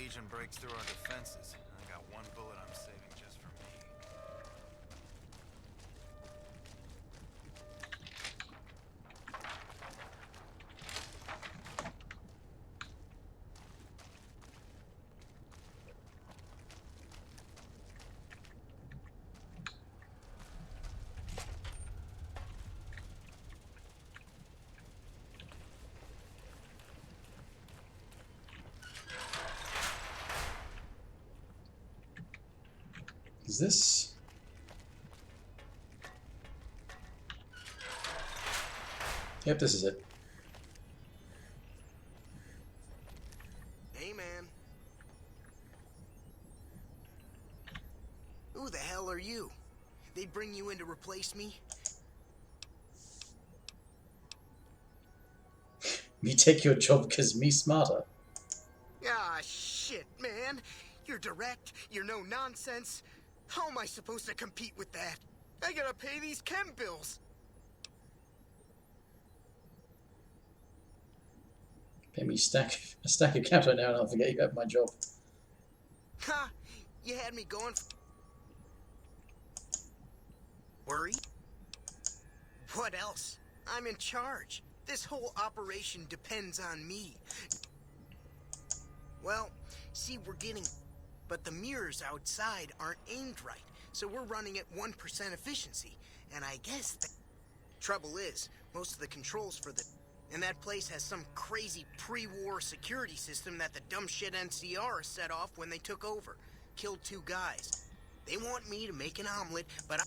Legion breaks through our defenses, I got one bullet I'm saving just for me. Is this? Yep, this is it. Hey, man. Who the hell are you? They'd bring you in to replace me? Me take your job because me smarter. Ah, shit, man. You're direct, you're no nonsense. How am I supposed to compete with that? I gotta pay these chem bills. Pay me a stack of caps right now and I'll forget you have my job. Ha! You had me going worry? What else? I'm in charge. This whole operation depends on me. Well, see, we're getting... But the mirrors outside aren't aimed right, so we're running at 1% efficiency. And I guess the trouble is, most of the controls for the... And that place has some crazy pre-war security system that the dumb shit NCR set off when they took over. Killed 2 guys. They want me to make an omelet, but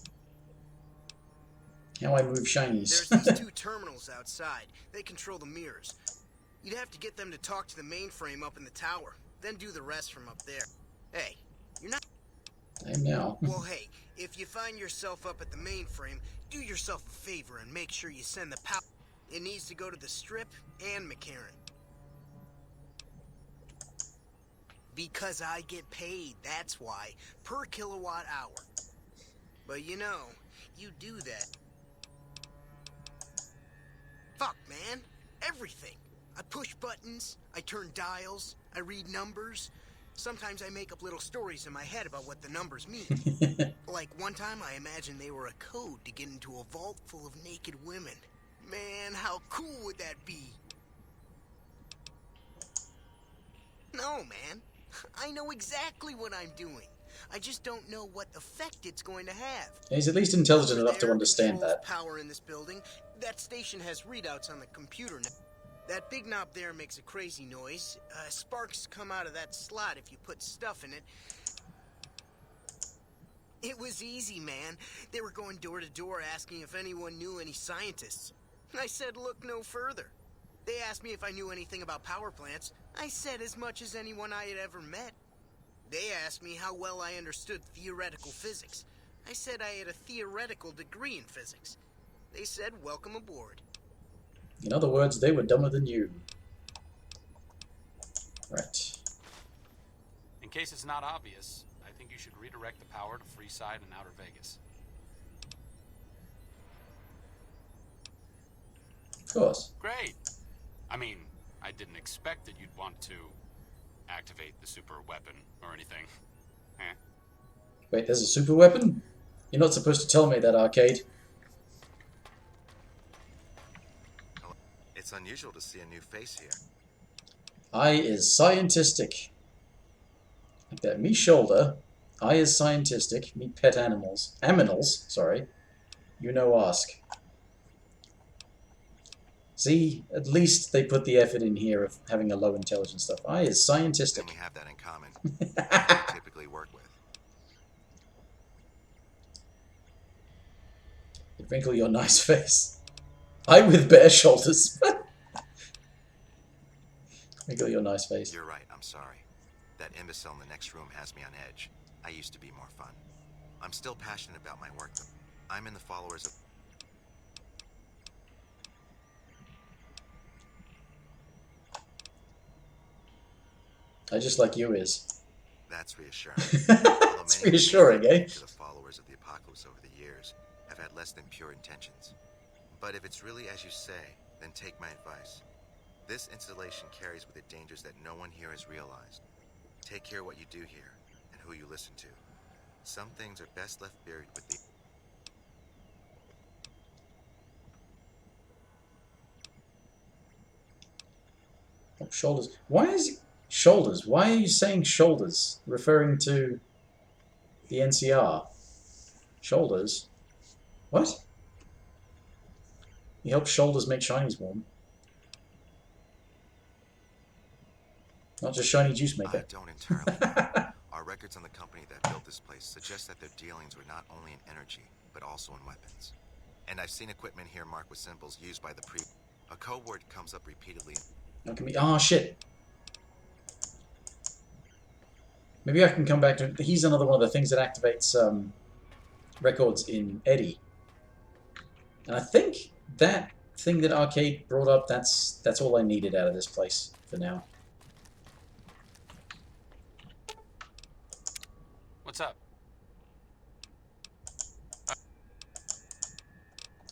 How I move shinies. there's these 2 terminals outside. They control the mirrors. You'd have to get them to talk to the mainframe up in the tower, then do the rest from up there. Hey, you're not... I am now. Well, hey, if you find yourself up at the mainframe, do yourself a favor and make sure you send the power. It needs to go to the Strip and McCarran. Because I get paid, that's why, per kilowatt hour. But you know, you do that. Fuck, man. Everything. I push buttons, I turn dials, I read numbers. Sometimes I make up little stories in my head about what the numbers mean. Like one time I imagined they were a code to get into a vault full of naked women. Man, how cool would that be? No, man. I know exactly what I'm doing. I just don't know what effect it's going to have. He's at least intelligent Over enough to there understand controls that. power in this building. That station has readouts on the computer now. That big knob there makes a crazy noise. Sparks come out of that slot if you put stuff in it. It was easy, man. They were going door to door asking if anyone knew any scientists. I said look no further. They asked me if I knew anything about power plants. I said as much as anyone I had ever met. They asked me how well I understood theoretical physics. I said I had a theoretical degree in physics. They said welcome aboard. In other words, they were dumber than you. Right. In case it's not obvious, I think you should redirect the power to Freeside and Outer Vegas. Of course. Great. I mean, I didn't expect that you'd want to activate the super weapon or anything. Eh. Wait, there's a super weapon? You're not supposed to tell me that, Arcade. It's unusual to see a new face here. I is Scientistic. Like that. Me shoulder. I is Scientistic. Me pet animals. Aminals, sorry. You know ask. See, at least they put the effort in here of having a low intelligence stuff. I is Scientistic. And we have that in common. We typically work with. Wrinkle your nice face. I with bare shoulders. Wrinkle your nice face. You're right, I'm sorry. That imbecile in the next room has me on edge. I used to be more fun. I'm still passionate about my work, though. I'm in the followers of... I just like you is. That's reassuring. It's reassuring, eh? The followers of the apocalypse over the years have had less than pure intentions. But if it's really as you say, then take my advice. This installation carries with it dangers that no one here has realized. Take care what you do here, and who you listen to. Some things are best left buried with the... Oh, shoulders. Why is it shoulders? Why are you saying shoulders? Referring to the NCR. Shoulders? What? He helps shoulders make shinies warm. Not just shiny juice maker. I don't entirely know. Our records on the company that built this place suggest that their dealings were not only in energy, but also in weapons. And I've seen equipment here marked with symbols used by the pre... A code word comes up repeatedly. That can be... Oh, shit. Maybe I can come back to... He's another one of the things that activates records in Eddie. And I think that thing that Arcade brought up, that's all I needed out of this place for now. What's up?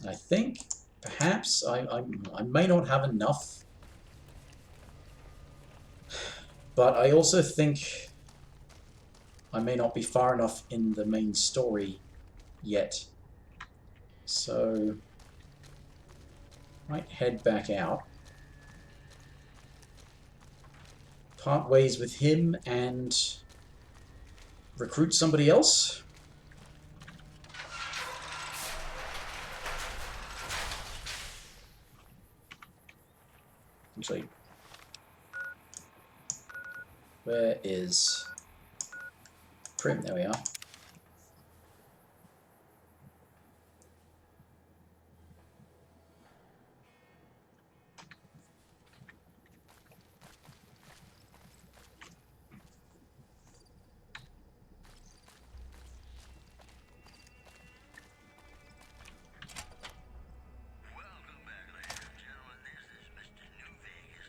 I think perhaps I may not have enough, but I also think I may not be far enough in the main story yet. So might head back out, part ways with him, and recruit somebody else. Actually, where is Prim? There we are.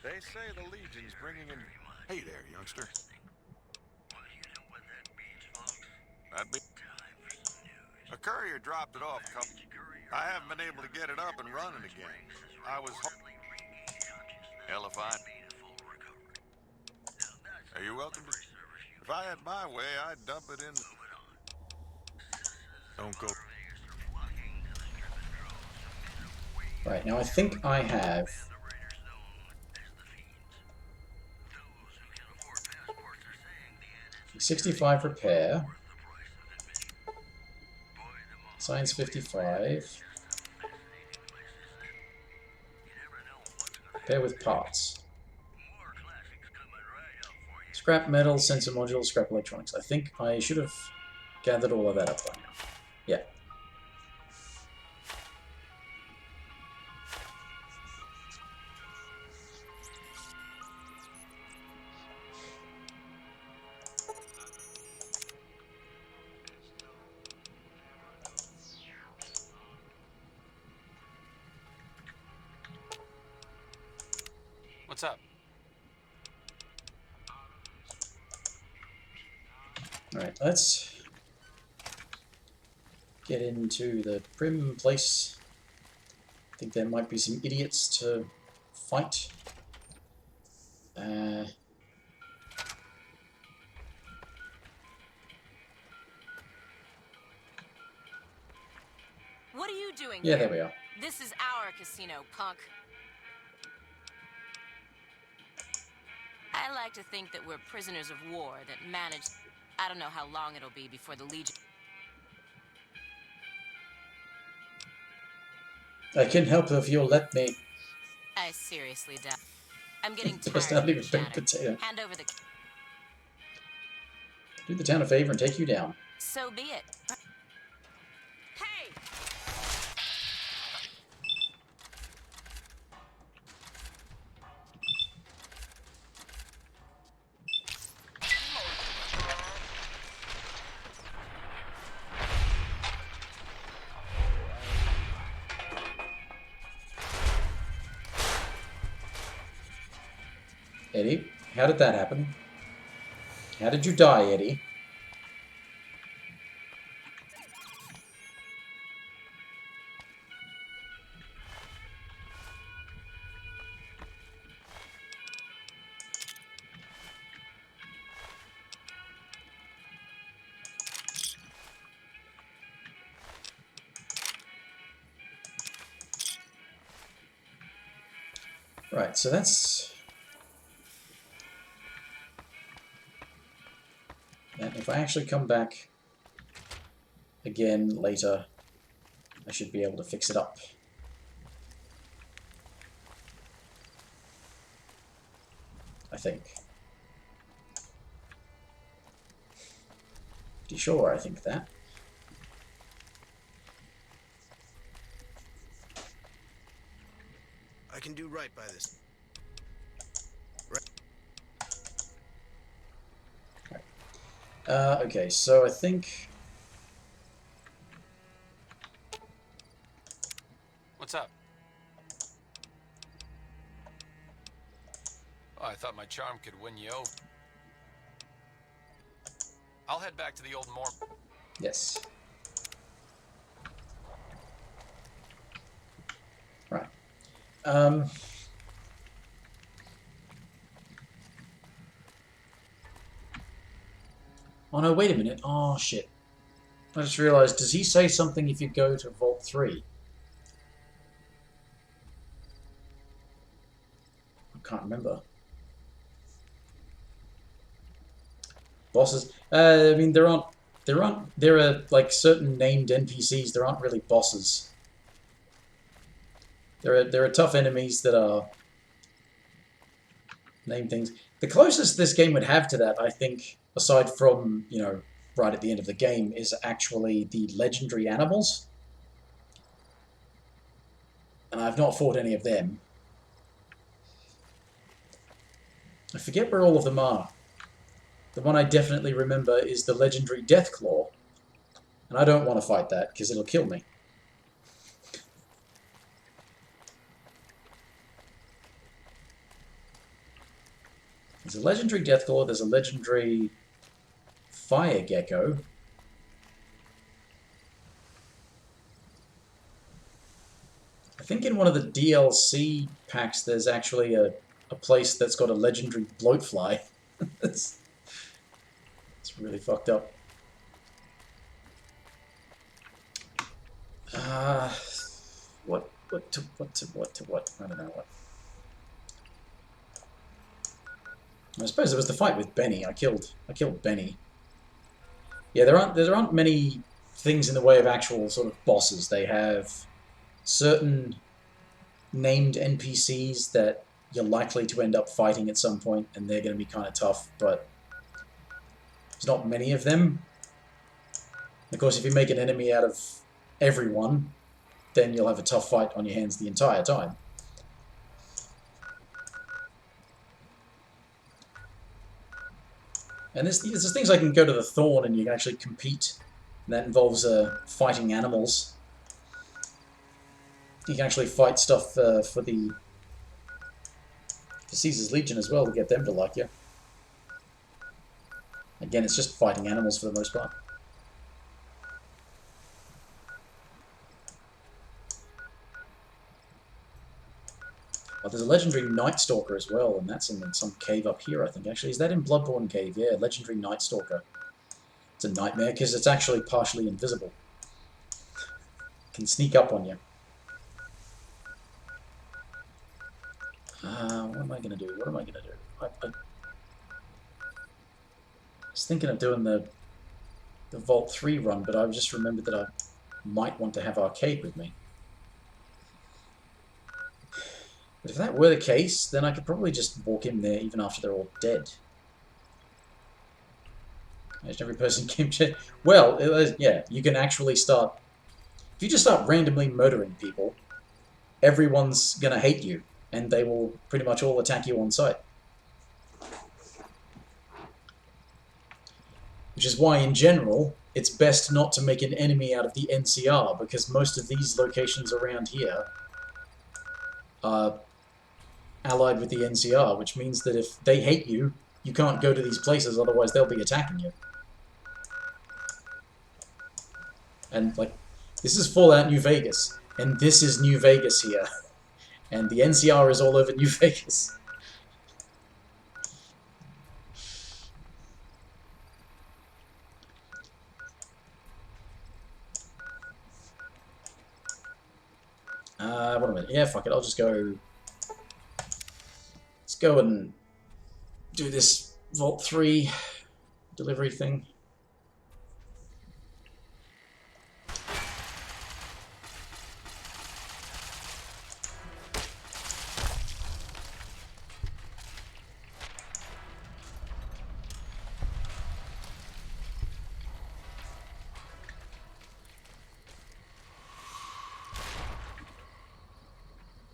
They say the Legion's bringing in... Hey there, youngster. That'd be... A courier dropped it off a couple... I haven't been able to get it up and running again. I was... Hell if I... Are you welcome to... If I had my way, I'd dump it in... Don't go... Right, now I think I have 65 repair, science 55, repair with parts, scrap metal, sensor module, scrap electronics. I think I should have gathered all of that up by now. Yeah. What's up? Alright, let's get into the Prim place. I think there might be some idiots to fight. What are you doing Yeah, here? there we are. This is our casino, punk. I like to think that we're prisoners of war that managed... I don't know how long it'll be before the Legion... I can help if you'll let me. I seriously doubt... I'm getting It's tired not of even your a baked chatter. potato. Hand over the... Do the town a favor and take you down. So be it. Hey! Eddie, how did that happen? How did you die, Eddie? Right, so that's... And if I actually come back again later, I should be able to fix it up. I think. Pretty sure I think that. I can do right by this. Okay, so I think... What's up? Oh, I thought my charm could win you over. I'll head back to the old Mormon. Yes. Right. Oh no, wait a minute. Oh shit. I just realized, does he say something if you go to Vault 3? I can't remember. Bosses? I mean, there are like certain named NPCs, there aren't really bosses. There are tough enemies that are named things. The closest this game would have to that, I think, aside from, you know, right at the end of the game, is actually the legendary animals. And I've not fought any of them. I forget where all of them are. The one I definitely remember is the legendary Deathclaw. And I don't want to fight that, because it'll kill me. There's a legendary Deathclaw, there's a legendary Fire Gecko. I think in one of the DLC packs there's actually a place that's got a legendary Bloatfly. it's really fucked up. What? I don't know what. I suppose it was the fight with Benny. I killed Benny. Yeah, there aren't many things in the way of actual sort of bosses. They have certain named NPCs that you're likely to end up fighting at some point, and they're going to be kind of tough, but there's not many of them. Of course, if you make an enemy out of everyone, then you'll have a tough fight on your hands the entire time. And there's things like you can go to the Thorn and you can actually compete. And that involves fighting animals. You can actually fight stuff for Caesar's Legion as well to get them to like you. Again, it's just fighting animals for the most part. Oh, there's a legendary Night Stalker as well, and that's in some cave up here, I think. Actually, is that in Bloodborne Cave? Yeah, legendary Night Stalker. It's a nightmare because it's actually partially invisible. Can sneak up on you. What am I going to do? What am I going to do? I was thinking of doing the Vault 3 run, but I just remembered that I might want to have Arcade with me. But if that were the case, then I could probably just walk in there even after they're all dead. Imagine every person came to... Well, yeah, you can actually start... If you just start randomly murdering people, everyone's going to hate you, and they will pretty much all attack you on sight. Which is why, in general, it's best not to make an enemy out of the NCR, because most of these locations around here are allied with the NCR, which means that if they hate you, you can't go to these places, otherwise they'll be attacking you. And, like, this is Fallout New Vegas, and this is New Vegas here. And the NCR is all over New Vegas. What a minute. Yeah, fuck it, I'll just go... go and do this Vault 3 delivery thing.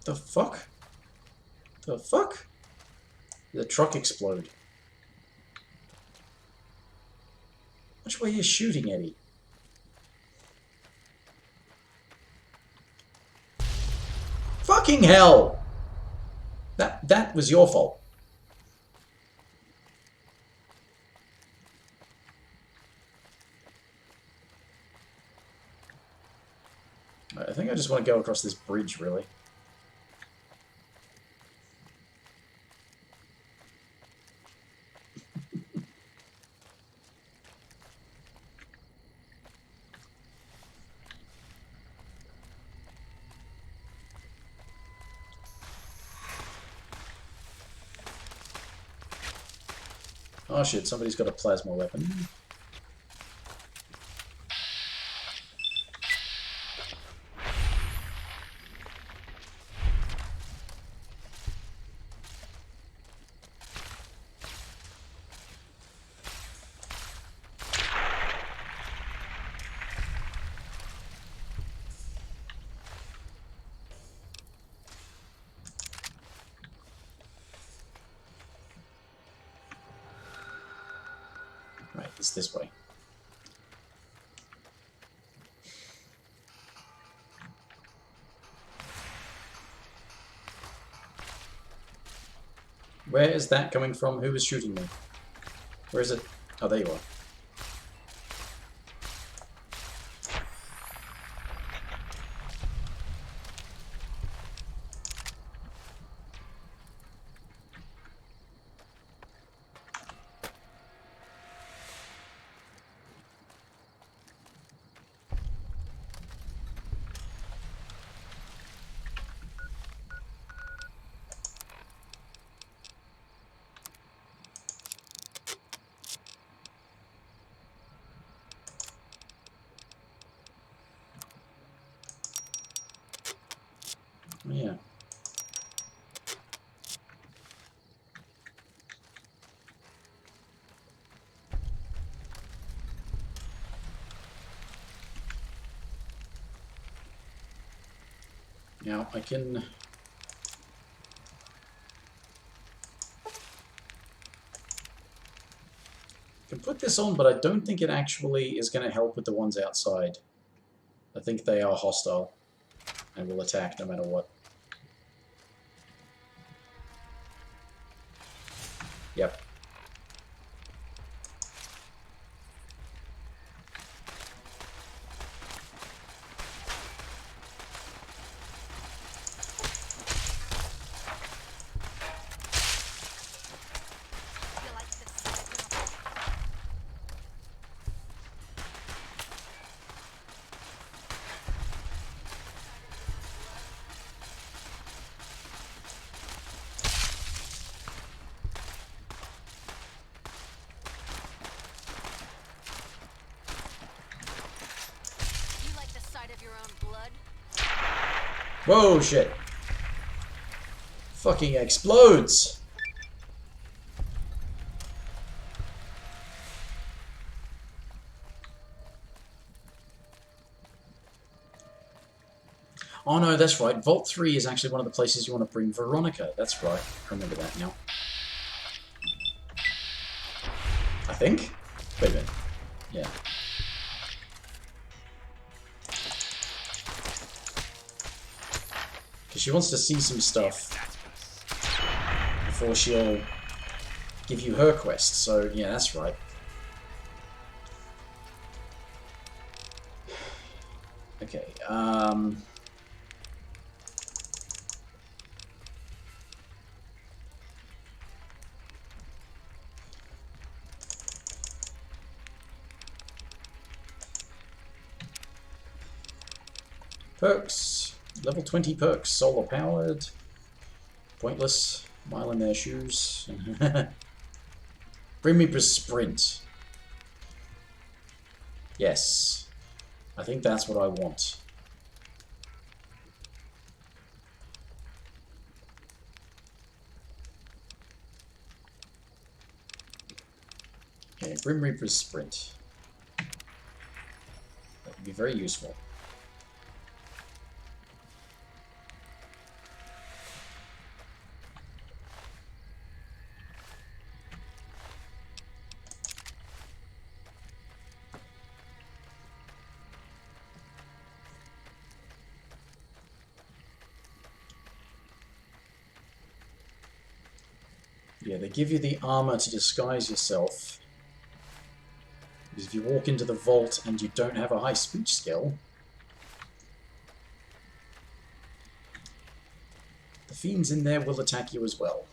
The fuck? The fuck? Did the truck explode? Which way are you shooting, Eddie? Fucking hell! That was your fault. I think I just want to go across this bridge, really. Oh shit, somebody's got a plasma weapon. Right, it's this way. Where is that coming from? Who is shooting me? Where is it? Oh, there you are. Yeah. Now I can put this on, but I don't think it actually is going to help with the ones outside. I think they are hostile and will attack no matter what. Yep. Whoa, shit. Fucking explodes. Oh no, that's right. Vault 3 is actually one of the places you want to bring Veronica. That's right. I remember that now. I think? Wait a minute. Yeah. Because she wants to see some stuff before she'll give you her quest. So, yeah, that's right. Okay, perks. Level 20 perks. Solar powered. Pointless. Mile in their shoes. Bring me for sprint. Yes. I think that's what I want. Okay, Grim Reaper's Sprint. That would be very useful. Yeah, they give you the armor to disguise yourself. Because if you walk into the vault and you don't have a high speech skill, the fiends in there will attack you as well.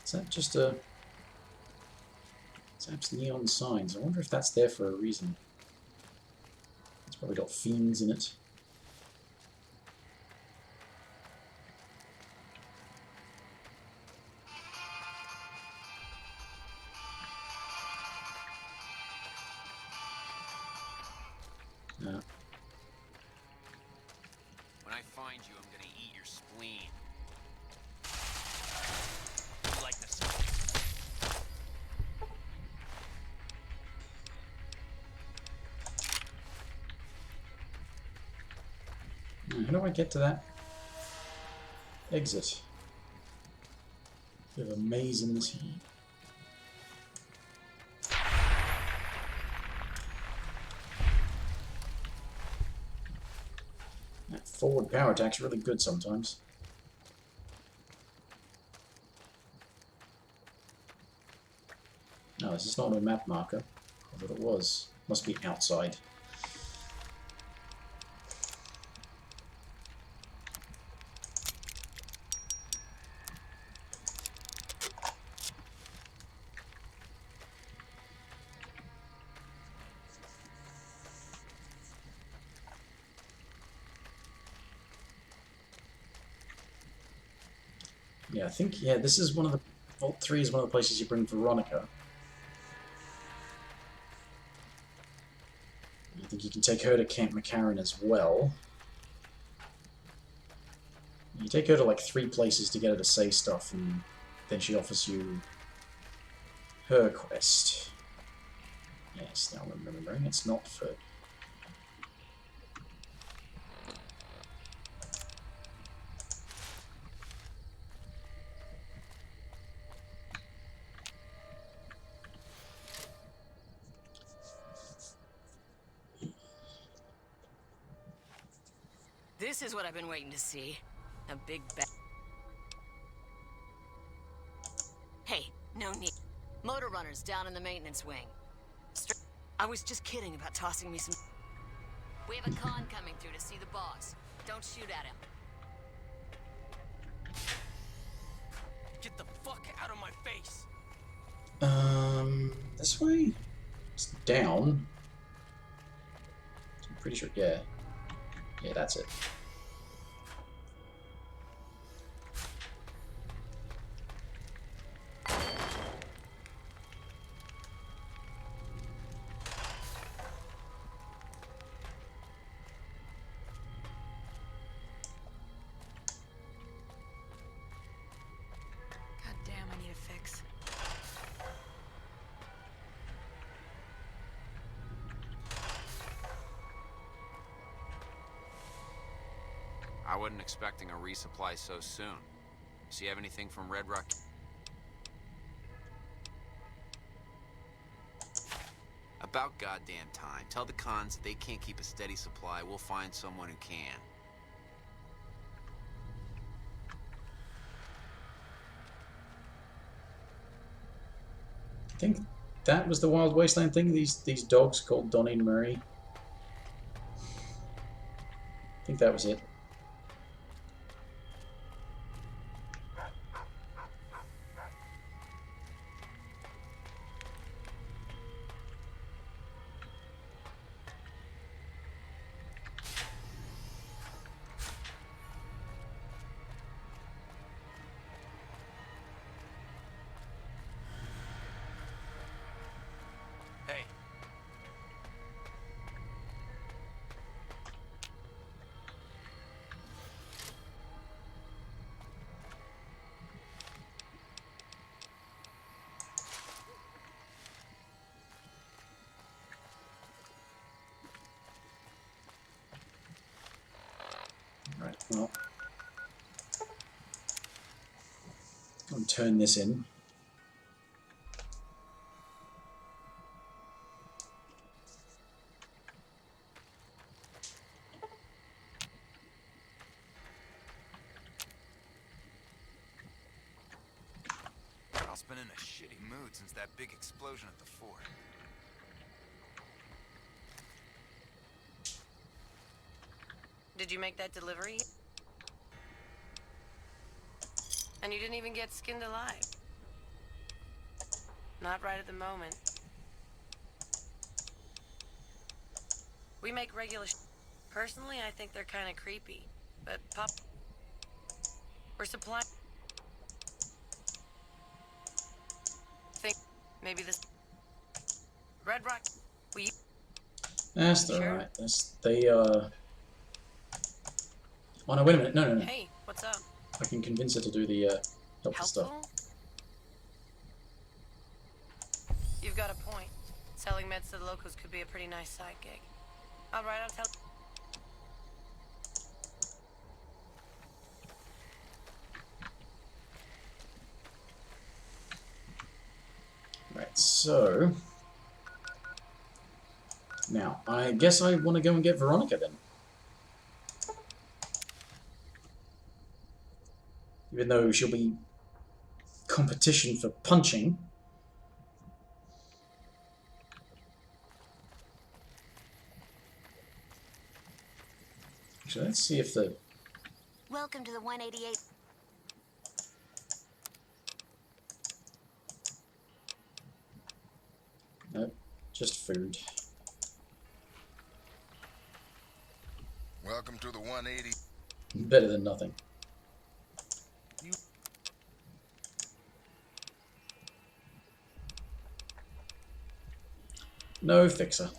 Is that just a... Zap's neon signs. I wonder if that's there for a reason. It's probably got fiends in it. No. When I find you, I'm gonna eat your spleen. You like the sound? How do I get to that exit? Bit of a maze in this. That forward power attack's really good sometimes. No, this is not a map marker. I thought it was. Must be outside. Yeah, I think, yeah, this is one of the... Vault 3 is one of the places you bring Veronica. I think you can take her to Camp McCarran as well. You take her to like 3 places to get her to say stuff, and then she offers you her quest. Yes, now I'm remembering, it's not for... This is what I've been waiting to see. A big bag. Hey, no need. Motor runners down in the maintenance wing. I was just kidding about tossing me some... We have a con coming through to see the boss. Don't shoot at him. Get the fuck out of my face! This way? It's down. I'm pretty sure, yeah. Yeah, that's it. God damn, I need a fix. I wasn't expecting a resupply so soon. So you have anything from Red Rock? About goddamn time. Tell the cons that they can't keep a steady supply. We'll find someone who can. think that was the Wild Wasteland thing. These dogs called Donnie and Marie. I think that was it. Hey. Right, well, I'll turn this in. Carl's been in a shitty mood since that big explosion at the fort. Did you make that delivery? And you didn't even get skinned alive. Not right at the moment. We make regular Personally, I think they're kind of creepy. But Pop... We're supplying... Think maybe this... Red Rock... We... That's alright. That's they Oh no, wait a minute. No. Hey, what's up? I can convince her to do the helpful stuff. You've got a point. Selling meds to the locals could be a pretty nice side gig. Alright, I'll tell... Right, so now I guess I want to go and get Veronica then. Even though she'll be competition for punching. So let's see if the... Welcome to the 188. Nope, just food. Welcome to the 180. Better than nothing. No fixer.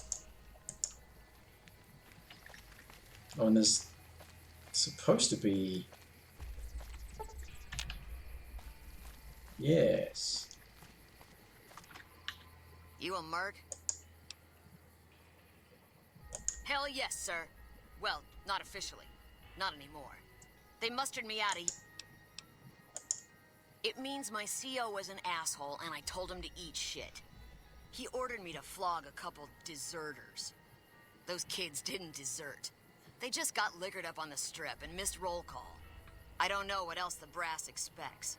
Oh, and there's supposed to be... Yes. You a merc? Hell yes, sir. Well, not officially. Not anymore. They mustered me out of... It means my CO was an asshole and I told him to eat shit. He ordered me to flog a couple deserters. Those kids didn't desert. They just got liquored up on the strip and missed roll call. I don't know what else the brass expects.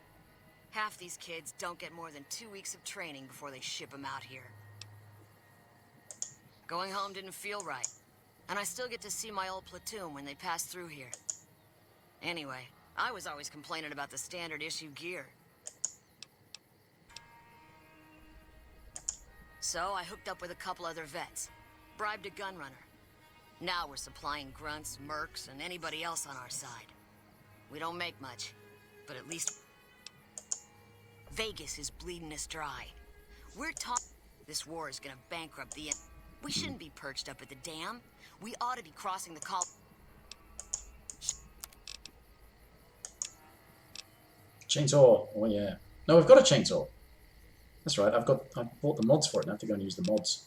Half these kids don't get more than 2 weeks of training before they ship them out here. Going home didn't feel right. And I still get to see my old platoon when they pass through here. Anyway, I was always complaining about the standard issue gear. So I hooked up with a couple other vets. Bribed a gun runner. Now we're supplying grunts, mercs, and anybody else on our side. We don't make much, but at least... Vegas is bleeding us dry. We're talking... This war is gonna bankrupt the... We shouldn't be perched up at the dam. We ought to be crossing the col... Chainsaw. Oh yeah. No, we've got a chainsaw. That's right. I bought the mods for it. I have to go and use the mods.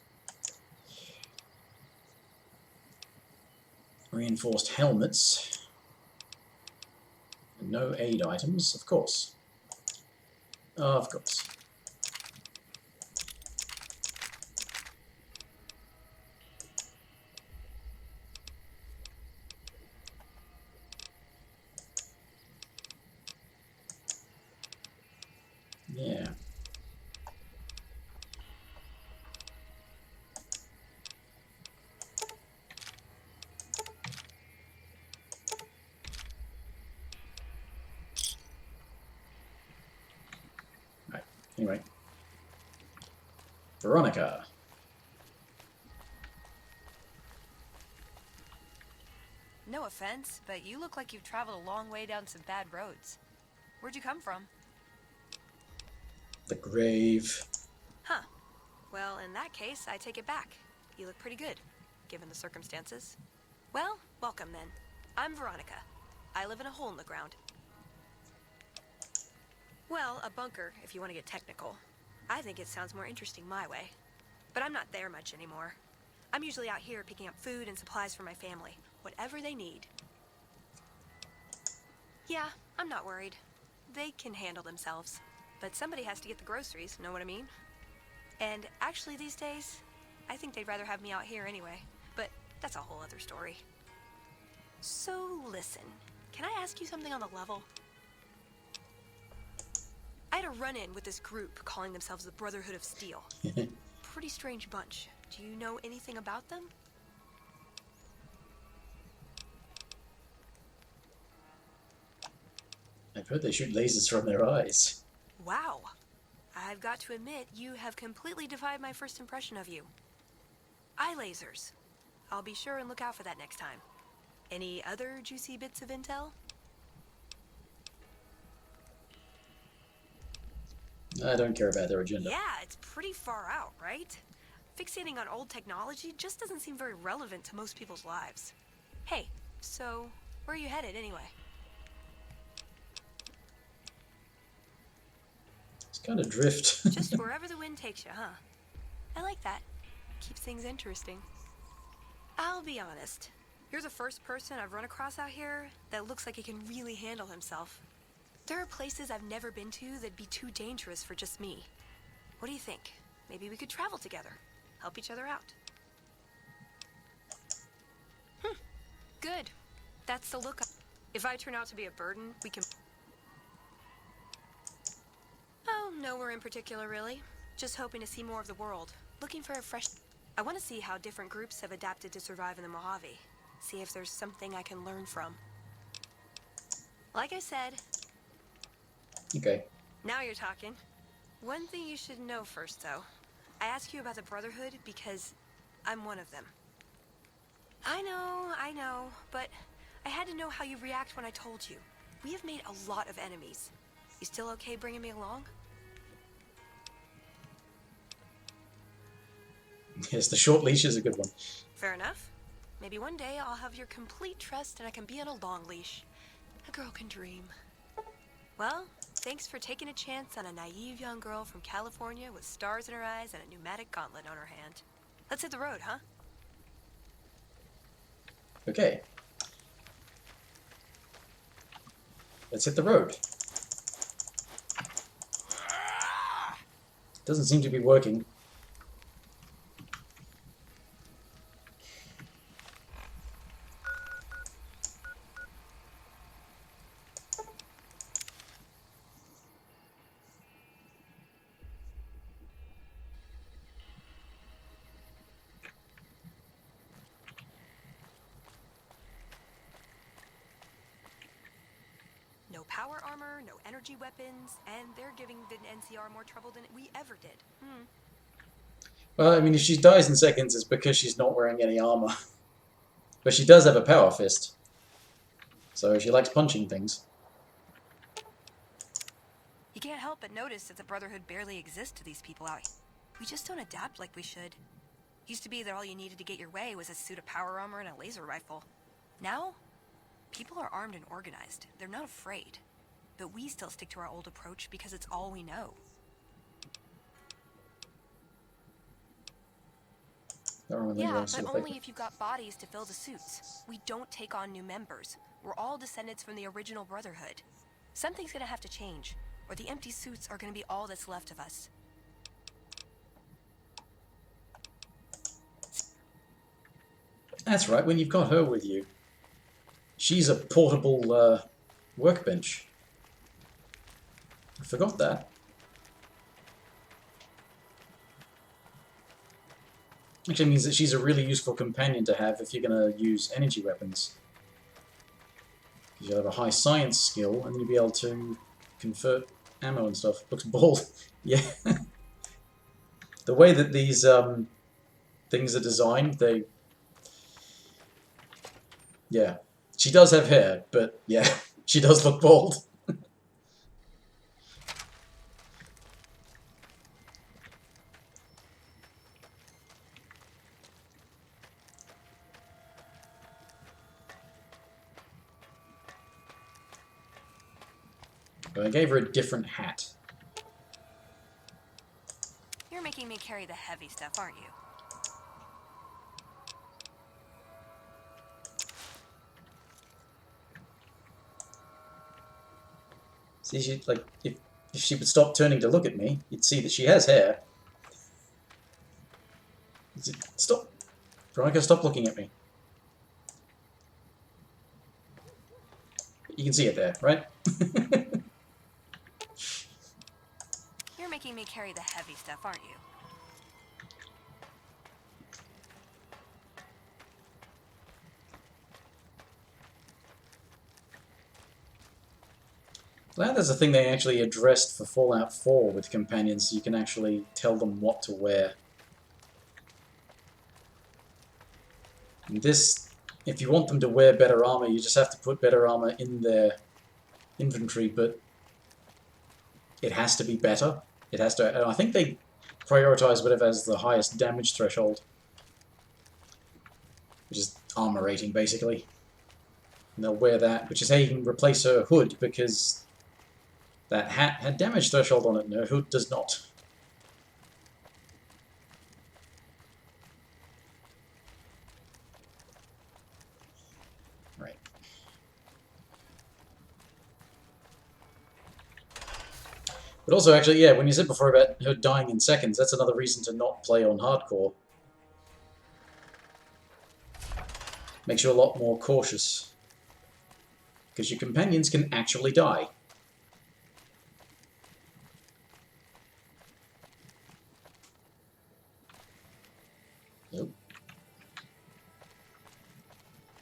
Reinforced helmets. No aid items, of course. Of course. Yeah. Anyway. Veronica. No offense, but you look like you've traveled a long way down some bad roads. Where'd you come from? The grave. Huh. Well, in that case, I take it back. You look pretty good, given the circumstances. Well, welcome then. I'm Veronica. I live in a hole in the ground. Well, a bunker, if you want to get technical. I think it sounds more interesting my way. But I'm not there much anymore. I'm usually out here picking up food and supplies for my family. Whatever they need. Yeah, I'm not worried. They can handle themselves. But somebody has to get the groceries, know what I mean? And actually these days, I think they'd rather have me out here anyway. But that's a whole other story. So listen, can I ask you something on the level? I had a run-in with this group calling themselves the Brotherhood of Steel. Pretty strange bunch. Do you know anything about them? I've heard they shoot lasers from their eyes. Wow. I've got to admit, you have completely defied my first impression of you. Eye lasers. I'll be sure and look out for that next time. Any other juicy bits of intel? I don't care about their agenda. Yeah, it's pretty far out, right? Fixating on old technology just doesn't seem very relevant to most people's lives. Hey, so where are you headed anyway? It's kind of drift. Just wherever the wind takes you, huh? I like that. Keeps things interesting. I'll be honest. You're the first person I've run across out here that looks like he can really handle himself. There are places I've never been to that'd be too dangerous for just me. What do you think? Maybe we could travel together. Help each other out. Good. That's the look. If I turn out to be a burden, we can... Oh, nowhere in particular, really. Just hoping to see more of the world. Looking for a fresh... I want to see how different groups have adapted to survive in the Mojave. See if there's something I can learn from. Like I said... Okay. Now you're talking. One thing you should know first, though. I ask you about the Brotherhood because I'm one of them. I know, but I had to know how you react when I told you. We have made a lot of enemies. You still okay bringing me along? Yes, the short leash is a good one. Fair enough. Maybe one day I'll have your complete trust and I can be on a long leash. A girl can dream. Well, thanks for taking a chance on a naive young girl from California with stars in her eyes and a pneumatic gauntlet on her hand. Let's hit the road, huh? Okay. Let's hit the road. Doesn't seem to be working. No power armor, no energy weapons, and they're giving the NCR more trouble than we ever did. Well, I mean, if she dies in seconds, it's because she's not wearing any armor. But she does have a power fist. So she likes punching things. You can't help but notice that the Brotherhood barely exists to these people out here. We just don't adapt like we should. Used to be that all you needed to get your way was a suit of power armor and a laser rifle. Now, people are armed and organized. They're not afraid. But we still stick to our old approach because it's all we know. Yeah, but only if you've got bodies to fill the suits. We don't take on new members. We're all descendants from the original Brotherhood. Something's gonna have to change, or the empty suits are gonna be all that's left of us. That's right, when you've got her with you. She's a portable workbench. I forgot that. Actually means that she's a really useful companion to have if you're going to use energy weapons. Because you'll have a high science skill and you'll be able to convert ammo and stuff. Looks bald. Yeah. The way that these things are designed, they... Yeah. She does have hair, but yeah, she does look bald. But I gave her a different hat. You're making me carry the heavy stuff, aren't you? See, she, like, if she would stop turning to look at me, you'd see that she has hair. Stop. Veronica, stop looking at me. You can see it there, right? You're making me carry the heavy stuff, aren't you? Glad there's a thing they actually addressed for Fallout 4 with companions, so you can actually tell them what to wear. And this, if you want them to wear better armor, you just have to put better armor in their inventory, but it has to be better. It has to, and I think they prioritize whatever has the highest damage threshold, which is armor rating, basically. And they'll wear that, which is how you can replace her hood, because that hat had damage threshold on it, and her hood does not. Right. But also, actually, yeah, when you said before about her dying in seconds, that's another reason to not play on hardcore. Makes you a lot more cautious. Because your companions can actually die. Nope.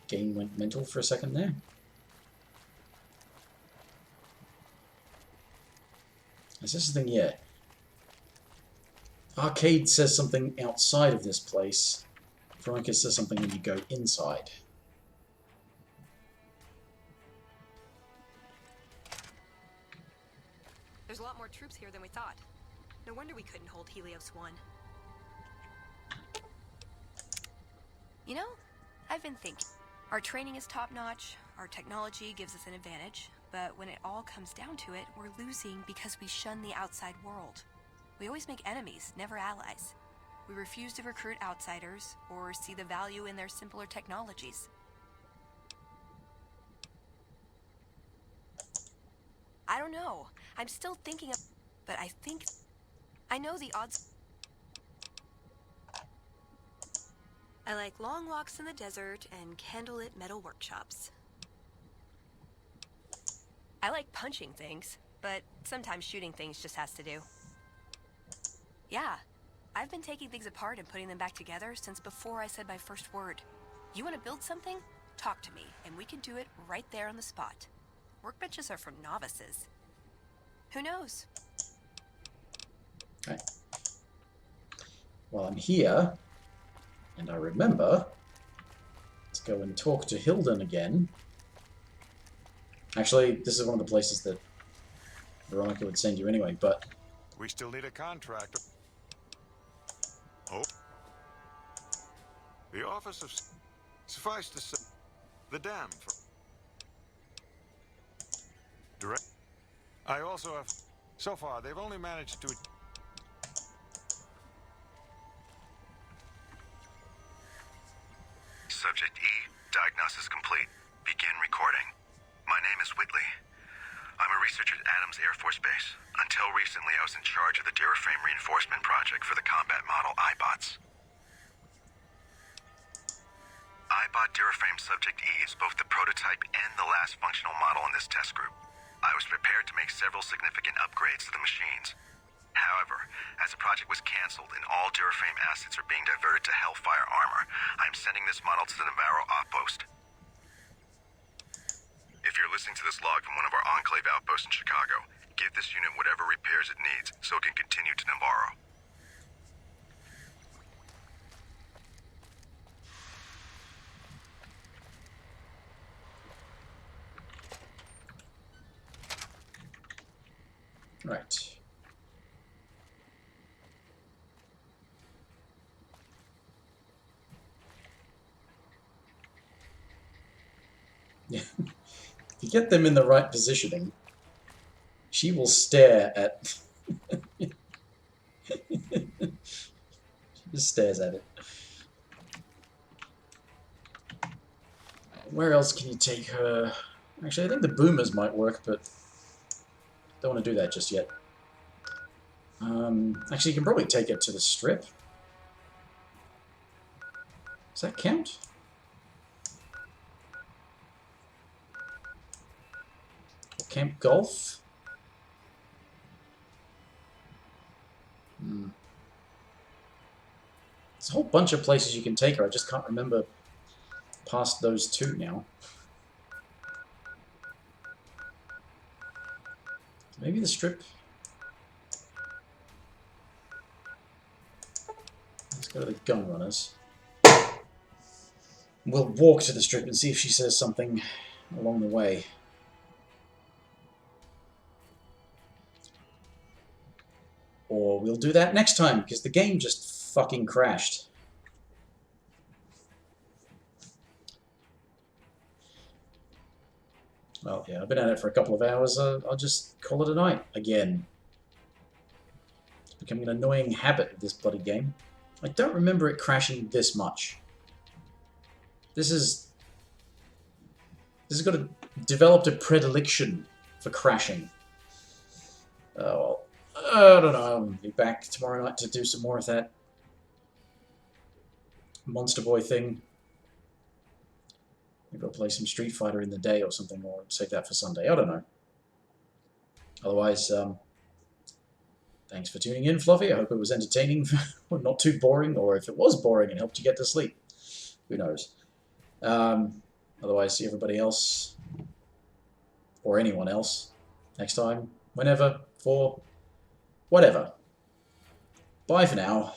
Game went mental for a second there. Is this the thing? Yeah. Arcade says something outside of this place. Veronica says something when you go inside. There's a lot more troops here than we thought. No wonder we couldn't hold Helios 1. You know, I've been thinking. Our training is top-notch, our technology gives us an advantage, but when it all comes down to it, we're losing because we shun the outside world. We always make enemies, never allies. We refuse to recruit outsiders or see the value in their simpler technologies. I don't know. I'm still thinking of... But I think... I know the odds... I like long walks in the desert and candlelit metal workshops. I like punching things, but sometimes shooting things just has to do. Yeah, I've been taking things apart and putting them back together since before I said my first word. You want to build something? Talk to me, and we can do it right there on the spot. Workbenches are for novices. Who knows? Okay. Well, I'm here, and I remember, let's go and talk to Hilden again. Actually, this is one of the places that Veronica would send you anyway, but... We still need a contractor. Oh. The office of... Suffice to say, the dam for... Direct... I also have... So far, they've only managed to... Subject E, diagnosis complete. Begin recording. My name is Whitley. I'm a researcher at Adams Air Force Base. Until recently, I was in charge of the Duraframe Reinforcement Project for the combat model iBots. iBot Duraframe Subject E is both the prototype and the last functional model in this test group. I was prepared to make several significant upgrades to the machines. However, as the project was canceled and all Duraframe assets are being diverted to Hellfire armor, I am sending this model to the Navarro outpost. If you're listening to this log from one of our Enclave outposts in Chicago, Give this unit whatever repairs it needs so it can continue to Navarro. Right. Yeah. If you get them in the right positioning, she will stare at... She just stares at it. Where else can you take her? Actually, I think the boomers might work, but don't want to do that just yet. Actually, you can probably take it to the strip. Does that count? Or Camp Golf? Hmm. There's a whole bunch of places you can take her. I just can't remember past those two now. Maybe the strip? Let's go to the gun runners. We'll walk to the strip and see if she says something along the way. Or we'll do that next time, because the game just fucking crashed. Well, yeah, I've been at it for a couple of hours. I'll just call it a night again. It's becoming an annoying habit of this bloody game. I don't remember it crashing this much. This has got developed a predilection for crashing. Well, I don't know. I'll be back tomorrow night to do some more of that Monster Boy thing. Maybe I'll play some Street Fighter in the day or something, or save that for Sunday. I don't know. Otherwise, thanks for tuning in, Fluffy. I hope it was entertaining, or not too boring, or if it was boring and helped you get to sleep. Who knows? Otherwise, see everybody else, or anyone else, next time, whenever, for whatever. Bye for now.